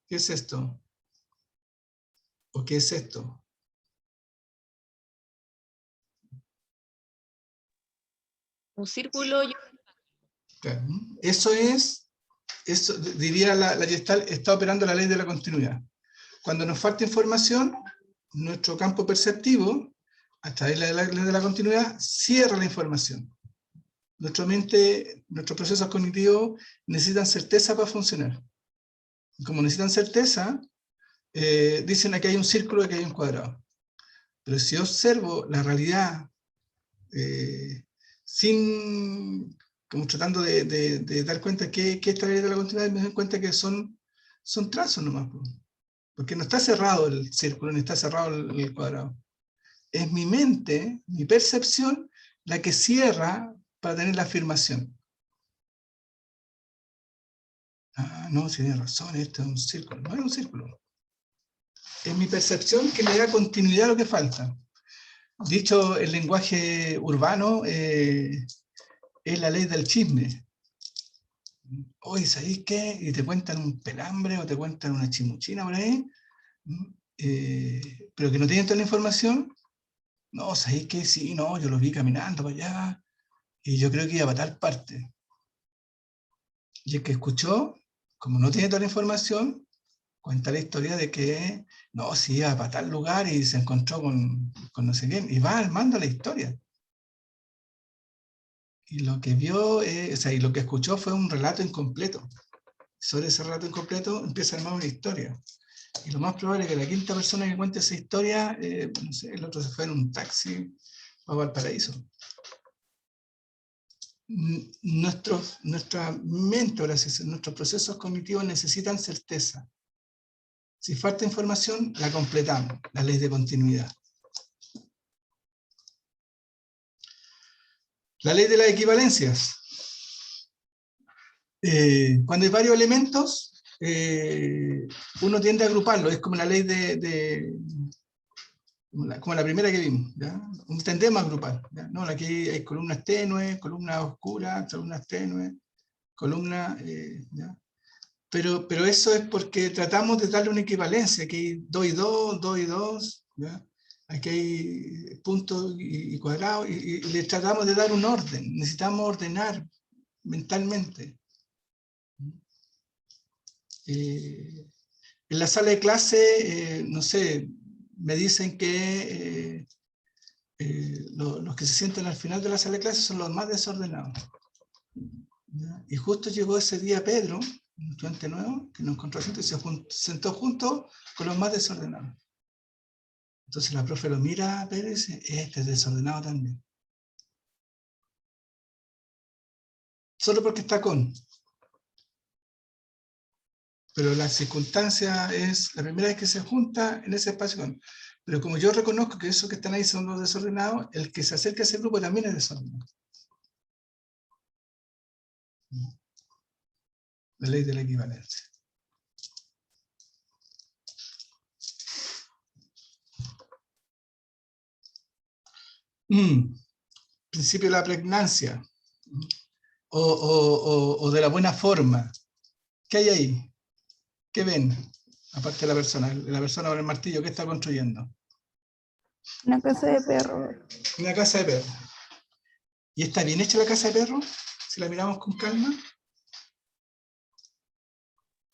¿Qué es esto? ¿O qué es esto? Un círculo y Claro. Eso diría la Gestalt, está operando la ley de la continuidad. Cuando nos falta información, nuestro campo perceptivo, a través de la ley de la continuidad, cierra la información. Nuestra mente, nuestros procesos cognitivos necesitan certeza para funcionar. Y como necesitan certeza, dicen aquí hay un círculo y aquí hay un cuadrado. Pero si yo observo la realidad como tratando de dar cuenta que esta ley de la continuidad, me doy cuenta que son trazos nomás. Porque no está cerrado el círculo, ni está cerrado el cuadrado. Es mi mente, mi percepción, la que cierra para tener la afirmación. Ah, no, si tiene razón, esto es un círculo. No es un círculo. Es mi percepción que le da continuidad a lo que falta. Dicho el lenguaje urbano, es la ley del chisme. Oye, ¿sabéis qué? Y te cuentan un pelambre o te cuentan una chimuchina por ahí, pero que no tienen toda la información. No, ¿sabéis qué? Sí, no, yo lo vi caminando para allá y yo creo que iba para tal parte. Y el que escuchó, como no tiene toda la información, cuenta la historia de que no, sí, iba para tal lugar y se encontró con no sé quién, y va armando la historia. Y lo que vio, y lo que escuchó fue un relato incompleto. Sobre ese relato incompleto empieza a armar una historia. Y lo más probable es que la quinta persona que cuente esa historia, no sé, el otro se fue en un taxi a Valparaíso. Nuestra mente, nuestros procesos cognitivos necesitan certeza. Si falta información, la completamos, la ley de continuidad. La ley de las equivalencias. Cuando hay varios elementos, uno tiende a agruparlos, es como la ley como la primera que vimos, ¿ya? Tendemos a agrupar, ¿ya? No, aquí hay columnas tenues, columnas oscuras, columnas tenues, columnas, ¿ya? Pero eso es porque tratamos de darle una equivalencia, aquí hay 2 y 2, 2 y 2, ¿ya? Aquí hay puntos y cuadrados, y le tratamos de dar un orden, necesitamos ordenar mentalmente. En la sala de clase, no sé, me dicen que los que se sientan al final de la sala de clase son los más desordenados. ¿Ya? Y justo llegó ese día Pedro, un estudiante nuevo, que nos encontró y se sentó junto con los más desordenados. Entonces la profe lo mira a Pedro y dice, este es desordenado también. Solo porque está con. Pero la circunstancia es la primera vez que se junta en ese espacio con. Pero como yo reconozco que esos que están ahí son los desordenados, el que se acerca a ese grupo también es desordenado. La ley de la equivalencia. Principio de la pregnancia. O de la buena forma. ¿Qué hay ahí? ¿Qué ven? Aparte de la persona con el martillo, ¿qué está construyendo? Una casa de perros. Una casa de perros. ¿Y está bien hecha la casa de perros? Si la miramos con calma.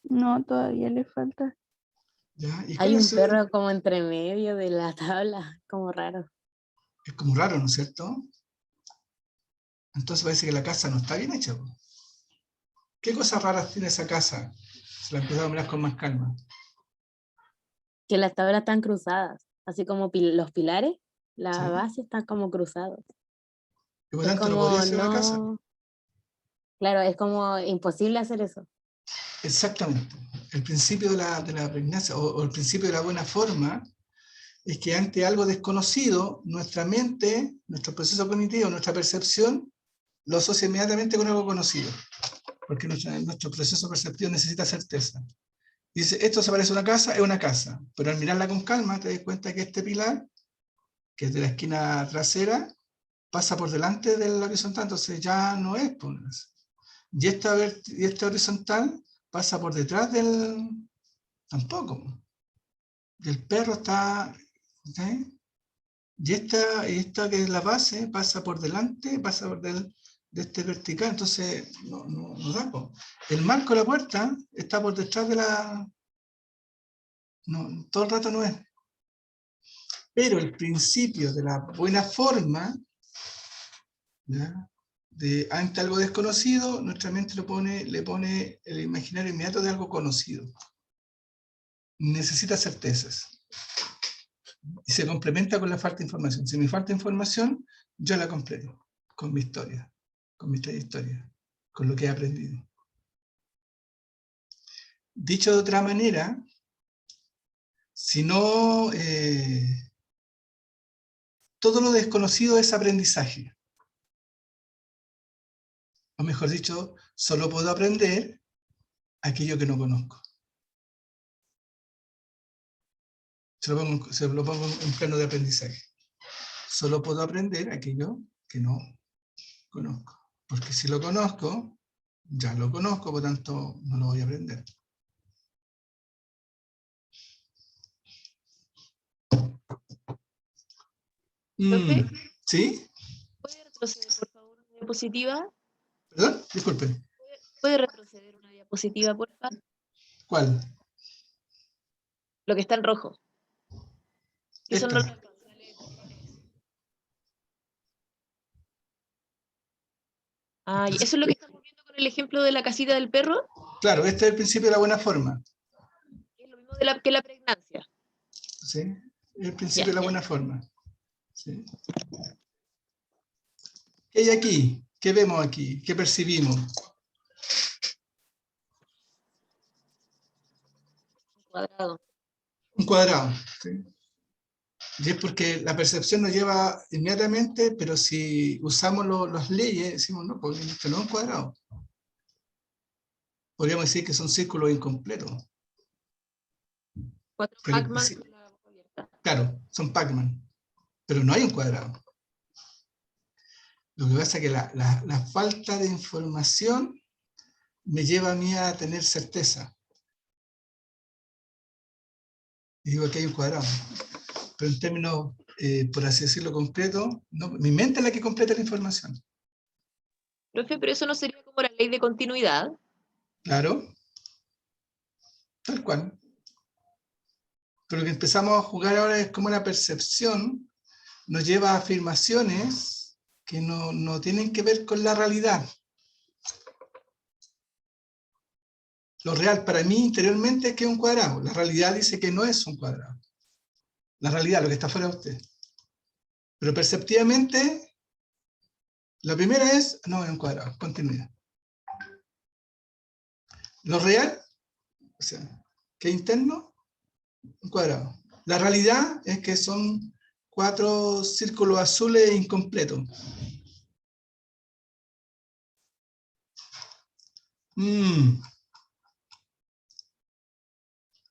No, todavía le falta. ¿Ya? ¿Y Hay un perro como entre medio de la tabla, como raro. Es como raro, ¿no es cierto? Entonces parece que la casa no está bien hecha. ¿Qué cosas raras tiene esa casa? Se la empezamos a mirar con más calma. Que las tablas están cruzadas, así como los pilares, la Sí. base están como cruzados. Y por Es tanto no como podría ser una casa. Claro, es como imposible hacer eso. Exactamente. El principio de la pregnancia o el principio de la buena forma es que ante algo desconocido, nuestra mente, nuestro proceso cognitivo, nuestra percepción, lo asocia inmediatamente con algo conocido. Porque nuestro proceso perceptivo necesita certeza. Dice, esto se parece a una casa, es una casa. Pero al mirarla con calma, te das cuenta que este pilar que es de la esquina trasera, pasa por delante del horizontal, entonces ya no es. Pues. Y esta horizontal pasa por detrás del... Tampoco. Y el perro está... ¿sí? Y esta que es la base pasa por delante, pasa por de este vertical, entonces no da. Po. El marco de la puerta está por detrás de la... No, todo el rato no es. Pero el principio de la buena forma, ¿ya? De ante algo desconocido, nuestra mente le pone el imaginario inmediato de algo conocido. Necesita certezas. Y se complementa con la falta de información. Si me falta información, yo la completo con mi historia, con mi trayectoria, con lo que he aprendido. Dicho de otra manera, si no, todo lo desconocido es aprendizaje. O mejor dicho, solo puedo aprender aquello que no conozco. Se lo pongo en plano de aprendizaje. Solo puedo aprender aquello que no conozco. Porque si lo conozco, ya lo conozco, por tanto no lo voy a aprender. ¿Sí? ¿Puede retroceder, por favor, una diapositiva? ¿Perdón? Disculpen. ¿Puede retroceder una diapositiva, por favor? ¿Cuál? Lo que está en rojo. Eso no lo Esta. alcanza a leer. Ah, ¿y eso es lo que estamos viendo con el ejemplo de la casita del perro? Claro, este es el principio de la buena forma. Es lo mismo que la pregnancia. ¿Sí? El principio de la buena forma. ¿Sí? ¿Qué hay aquí? ¿Qué vemos aquí? ¿Qué percibimos? Un cuadrado. Un cuadrado. ¿Sí? Y es porque la percepción nos lleva inmediatamente, pero si usamos las leyes, decimos, no, porque esto no es un cuadrado. Podríamos decir que son círculos incompletos. 4 Pero, Pac-Man sí, con la boca abierta. claro, son Pac-Man. Pero no hay un cuadrado. Lo que pasa es que la falta de información me lleva a mí a tener certeza. Y digo que hay un cuadrado. Pero en términos, por así decirlo, concretos, no, mi mente es la que completa la información. Profe, pero eso no sería como la ley de continuidad. Claro. Tal cual. Pero lo que empezamos a jugar ahora es como la percepción nos lleva a afirmaciones que no tienen que ver con la realidad. Lo real para mí interiormente es que es un cuadrado. La realidad dice que no es un cuadrado. La realidad, lo que está fuera de usted. Pero perceptivamente, la primera es, no, es un cuadrado, continuidad. Lo real, o sea, que es interno, un cuadrado. La realidad es que son 4 círculos azules incompletos.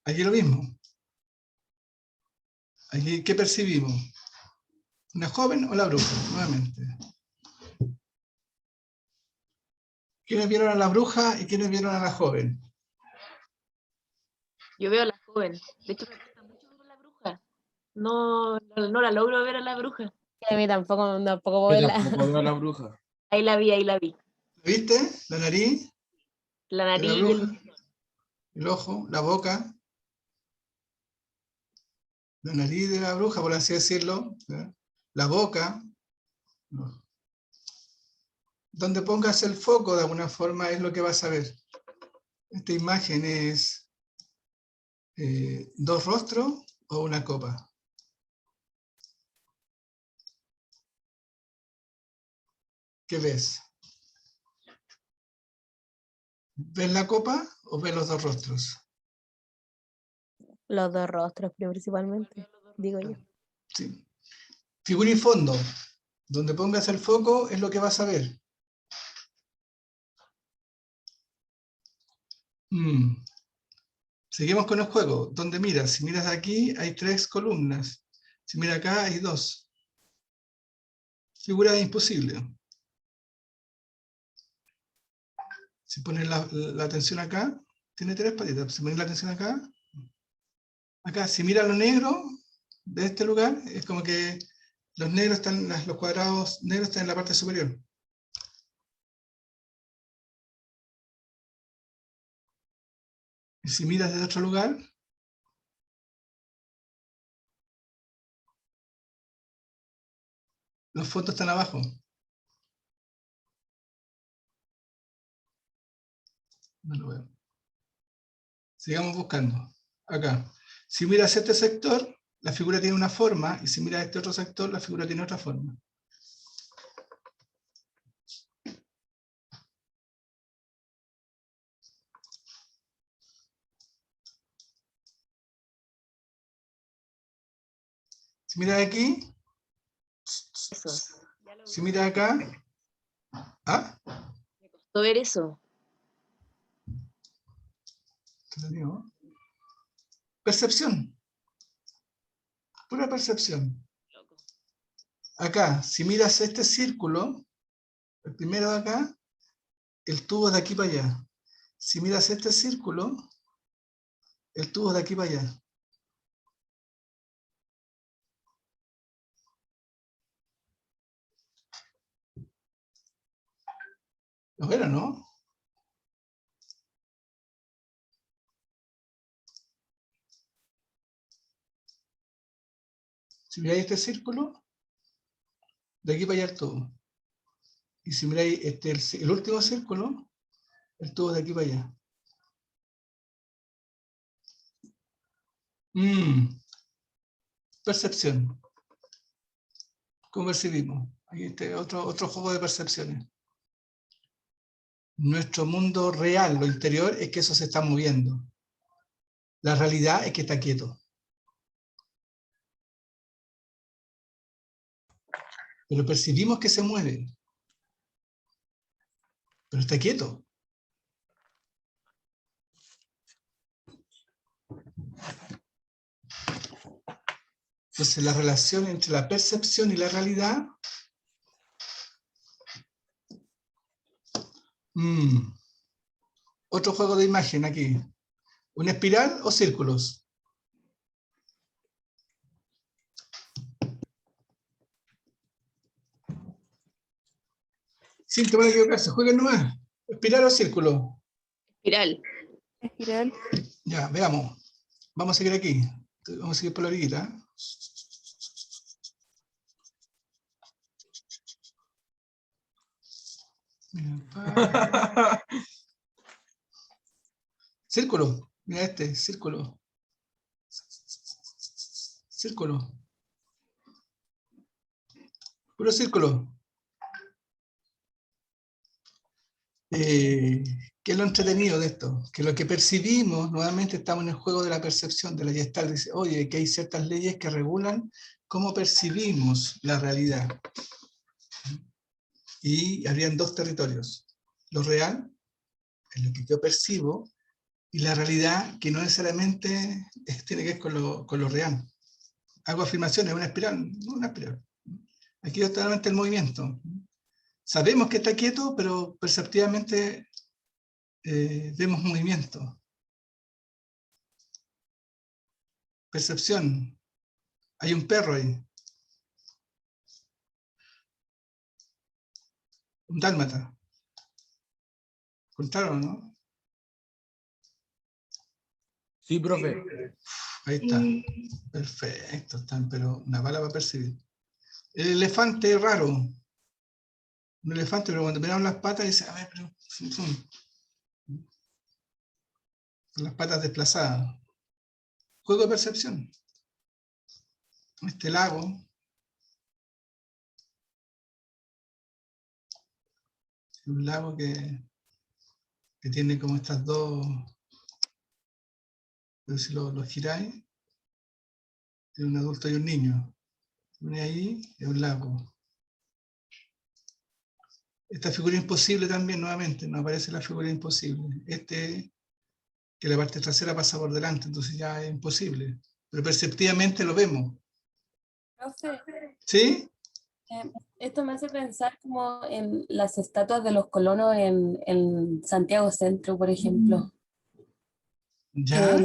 Aquí lo mismo. Aquí, ¿qué percibimos? ¿Una joven o la bruja? Nuevamente. ¿Quiénes vieron a la bruja y quiénes vieron a la joven? Yo veo a la joven. De hecho, me gusta mucho ver a la bruja. No la logro ver a la bruja. A mí tampoco puedo Yo verla. tampoco veo a la bruja. Ahí la vi, ahí la vi. ¿La viste? ¿La nariz? La ¿De la nariz y bruja? El ojo, la boca. La nariz de la bruja, por así decirlo. ¿Sí? La boca. Donde pongas el foco, de alguna forma, es lo que vas a ver. Esta imagen es 2 rostros o una copa. ¿Qué ves? ¿Ves la copa o ves los 2 rostros? Los 2 rostros principalmente, digo yo. Sí. Figura y fondo. Donde pongas el foco es lo que vas a ver. Seguimos con el juego. ¿Dónde miras? Si miras aquí, hay 3 columnas. Si miras acá, hay 2. Figura imposible. Si pones la atención acá, tiene 3 patitas. Si pones la atención acá, si mira lo negro de este lugar, es como que los negros están, los cuadrados negros están en la parte superior. Y si miras desde otro lugar, los fondos están abajo. No lo veo. Sigamos buscando. Acá. Si miras este sector, la figura tiene una forma, y si miras este otro sector, la figura tiene otra forma. Si miras aquí, Eso. si miras acá, ¿ah? Me costó ver eso. Percepción. Pura percepción. Acá, si miras este círculo, el primero de acá, el tubo de aquí para allá. Si miras este círculo, el tubo de aquí para allá. ¿Lo vieron, no? Si miráis este círculo, de aquí para allá el tubo. Y si miráis el último círculo, el tubo de aquí para allá. Percepción. ¿Cómo percibimos? Aquí está otro juego de percepciones. Nuestro mundo real, lo interior, es que eso se está moviendo. La realidad es que está quieto. Pero percibimos que se mueve. Pero está quieto. Entonces la relación entre la percepción y la realidad otro juego de imagen aquí. ¿Una espiral o círculos? Sin temor a equivocarse, jueguen nomás. ¿Espiral o círculo? Espiral. Espiral. Ya, veamos. Vamos a seguir aquí. Vamos a seguir por la orillita. Círculo. Mira este, círculo. Círculo. Puro círculo. ¿Qué es lo entretenido de esto? Que lo que percibimos, nuevamente estamos en el juego de la percepción, de la Gestalt. Dice, oye, que hay ciertas leyes que regulan cómo percibimos la realidad. Y habrían 2 territorios. Lo real, es lo que yo percibo, y la realidad, que no necesariamente tiene que ver con lo real. Hago afirmaciones, una espiral, no una espiral. Aquí es totalmente el movimiento. Sabemos que está quieto, pero perceptivamente vemos movimiento. Percepción. Hay un perro ahí. Un dálmata. ¿Contaron, no? Sí, profe. Ahí está. Perfecto. Están, pero una bala va a percibir. El elefante es raro. Un elefante, pero cuando miramos las patas, dice, a ver, pero son las patas desplazadas. Juego de percepción. Este lago. Un lago que tiene como estas dos, pero si lo giráis, tiene un adulto y un niño. Pone ahí, es un lago. Esta figura imposible también, nuevamente, nos aparece la figura imposible. Que la parte trasera pasa por delante, entonces ya es imposible. Pero perceptivamente lo vemos. Profe, ¿Sí? Esto me hace pensar como en las estatuas de los colonos en Santiago Centro, por ejemplo, ¿Ya?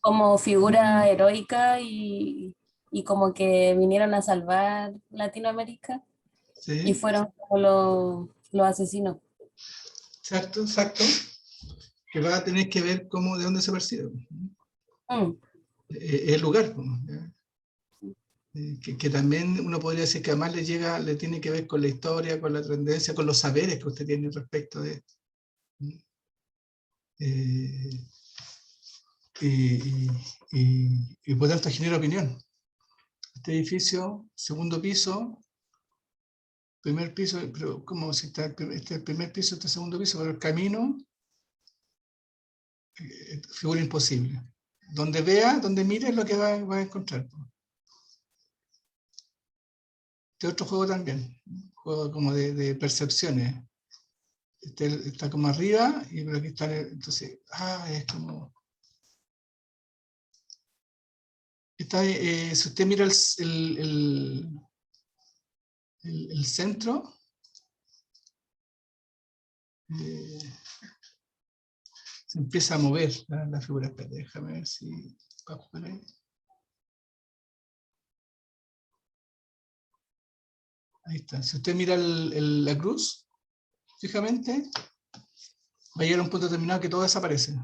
como figura heroica y como que vinieron a salvar Latinoamérica y Sí, fueron como los asesinos. exacto, exacto. Que va a tener que ver cómo, de dónde se percibe. Mm, El lugar. Pues, ¿ya? Que también uno podría decir que además le tiene que ver con la historia, con la tendencia, con los saberes que usted tiene respecto de... Eh, y por tanto genera opinión. Este edificio, segundo piso, primer piso, pero como si está este es el primer piso, este segundo piso, pero el camino, figura imposible. Donde vea, donde mire es lo que va a encontrar. Este otro juego también, juego como de percepciones. Está como arriba, y por aquí está, entonces, es como... Está, si usted mira el centro, se empieza a mover la figura. Espera, déjame ver si bajo por ahí. Ahí está. Si usted mira la cruz, fijamente, va a llegar a un punto determinado que todo desaparece.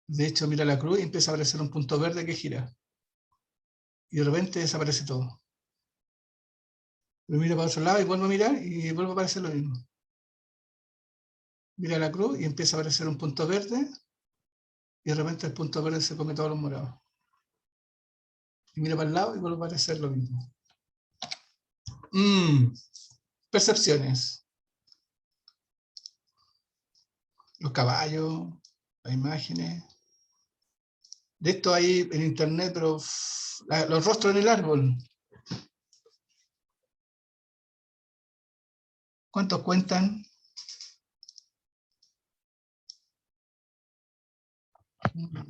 De hecho, mira la cruz y empieza a aparecer un punto verde que gira. Y de repente desaparece todo. Pero mira para otro lado y vuelve a mirar y vuelve a aparecer lo mismo. Mira la cruz y empieza a aparecer un punto verde y de repente el punto verde se come todos los morados. Y mira para el lado y vuelve a aparecer lo mismo. Percepciones. Los caballos, las imágenes. De esto hay en internet, pero los rostros en el árbol. ¿Cuántos cuentan?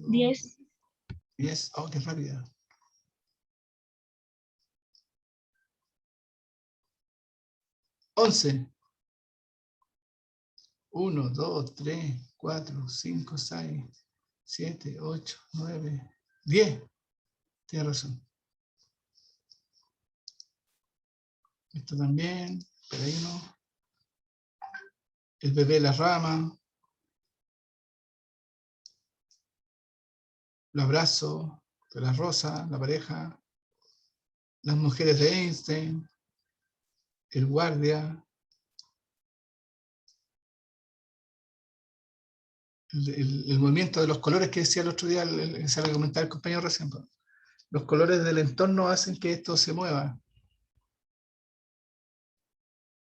10. 10. Oh, qué rápida. 11. 1, 2, 3, 4, 5, 6, 7, 8, 9, 10. Tiene razón. Esto también. Pero ahí no. El bebé de la rama. Los abrazos de la rosa, la pareja. Las mujeres de Einstein. El guardia. El movimiento de los colores que decía el otro día, se lo comentaba el compañero recién. Los colores del entorno hacen que esto se mueva.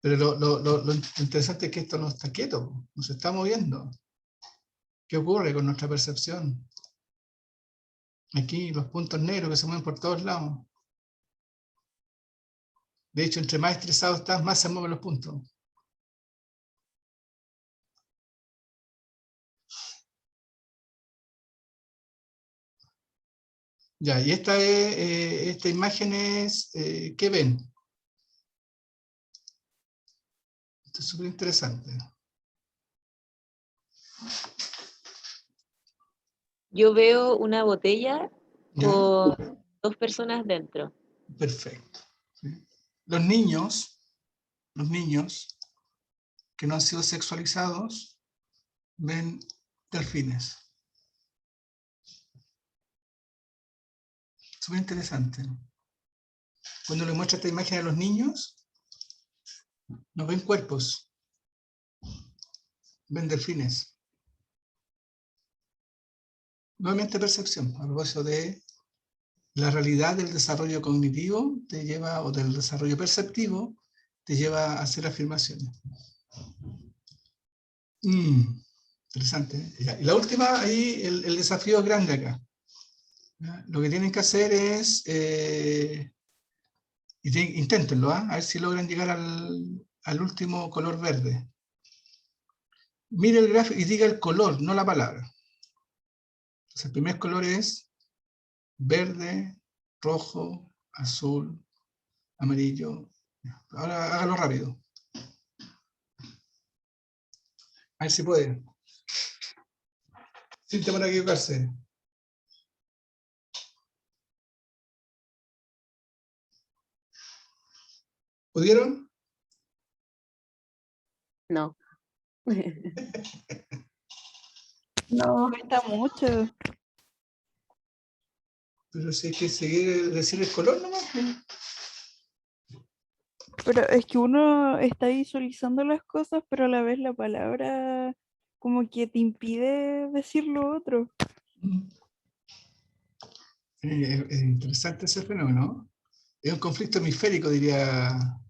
Pero lo interesante es que esto no está quieto, no se está moviendo. ¿Qué ocurre con nuestra percepción? Aquí los puntos negros que se mueven por todos lados. De hecho, entre más estresado estás, más se mueven los puntos. Ya, y esta imagen es, ¿qué ven? Esto es súper interesante. Yo veo una botella ¿Ya? con 2 personas dentro. Perfecto. ¿Sí? Los niños que no han sido sexualizados ven delfines. Súper interesante. Cuando le muestra esta imagen a los niños, no ven cuerpos, ven delfines. Nuevamente percepción, a propósito de la realidad del desarrollo cognitivo te lleva, o del desarrollo perceptivo, te lleva a hacer afirmaciones. Interesante. ¿Eh? Y la última, ahí el desafío es grande acá. ¿Ya? Lo que tienen que hacer es, inténtenlo, a ver si logran llegar al último color verde. Mire el gráfico y diga el color, no la palabra. Entonces, el primer color es verde, rojo, azul, amarillo. Ahora hágalo rápido. A ver si puede. Sin temor a equivocarse. ¿Pudieron? No. No. Cuesta mucho. Pero si hay que seguir decir el color nomás. Pero es que uno está visualizando las cosas, pero a la vez la palabra como que te impide decir lo otro. Es interesante ese fenómeno, ¿no? Es un conflicto hemisférico, diría.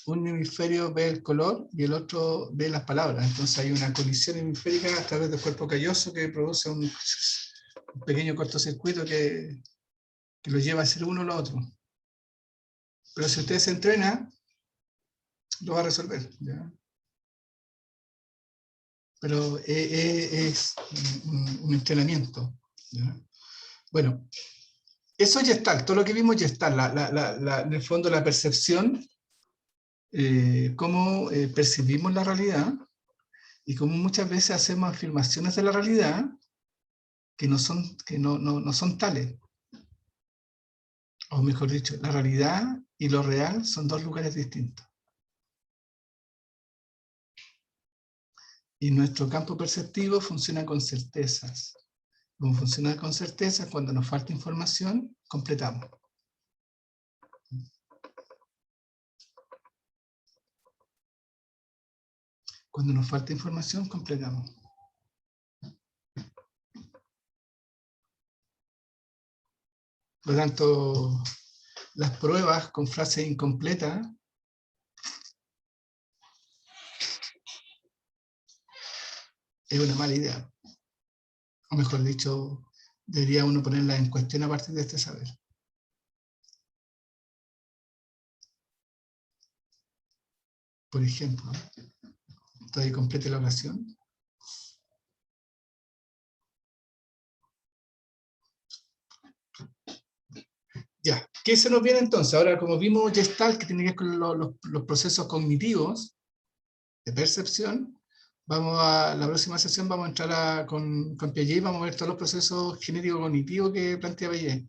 Un hemisferio ve el color y el otro ve las palabras. Entonces hay una colisión hemisférica a través del cuerpo calloso que produce un pequeño cortocircuito que lo lleva a ser uno o lo otro. Pero si usted se entrena, lo va a resolver, ¿ya? Pero es un entrenamiento, ¿ya? Bueno, eso ya está, todo lo que vimos ya está. En el fondo la percepción, cómo percibimos la realidad y cómo muchas veces hacemos afirmaciones de la realidad que no son tales. O mejor dicho, la realidad y lo real son dos lugares distintos. Y nuestro campo perceptivo funciona con certezas. Como funciona con certezas, cuando nos falta información, completamos. Cuando nos falta información, completamos. Por lo tanto, las pruebas con frases incompletas es una mala idea. O mejor dicho, debería uno ponerlas en cuestión a partir de este saber. Por ejemplo, todavía complete la oración. Ya, ¿qué se nos viene entonces? Ahora, como vimos Gestalt, que tiene que ver con los procesos cognitivos de percepción, la próxima sesión vamos a entrar con Piaget y vamos a ver todos los procesos genético-cognitivos que plantea Piaget,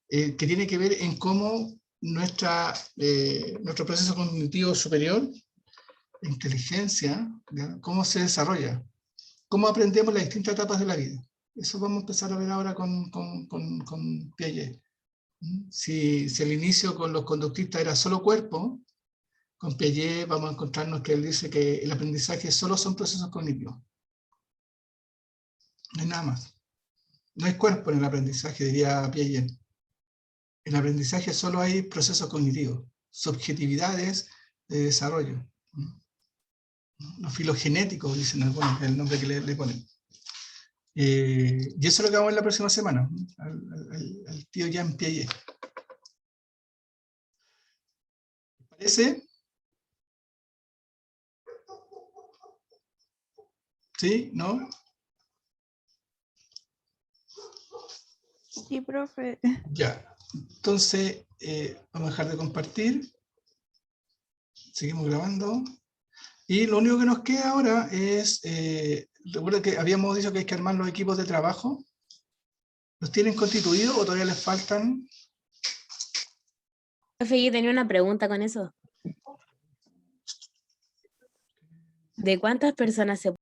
que tiene que ver en cómo nuestro proceso cognitivo superior, inteligencia, ¿ya? Cómo se desarrolla, cómo aprendemos las distintas etapas de la vida. Eso vamos a empezar a ver ahora con Piaget. Si al inicio con los conductistas era solo cuerpo, con Piaget vamos a encontrarnos que él dice que el aprendizaje solo son procesos cognitivos. No hay nada más. No hay cuerpo en el aprendizaje, diría Piaget. En el aprendizaje solo hay procesos cognitivos, subjetividades de desarrollo. Los filogenéticos, dicen algunos, el nombre que le ponen. Y eso es lo que vamos a ver la próxima semana, al tío Jean Piaget. ¿Parece? ¿Sí? ¿No? Sí, profe. Ya. Entonces, vamos a dejar de compartir. Seguimos grabando. Y lo único que nos queda ahora es, recuerda que habíamos dicho que hay que armar los equipos de trabajo. ¿Los tienen constituidos o todavía les faltan? Profe, yo tenía una pregunta con eso. ¿De cuántas personas se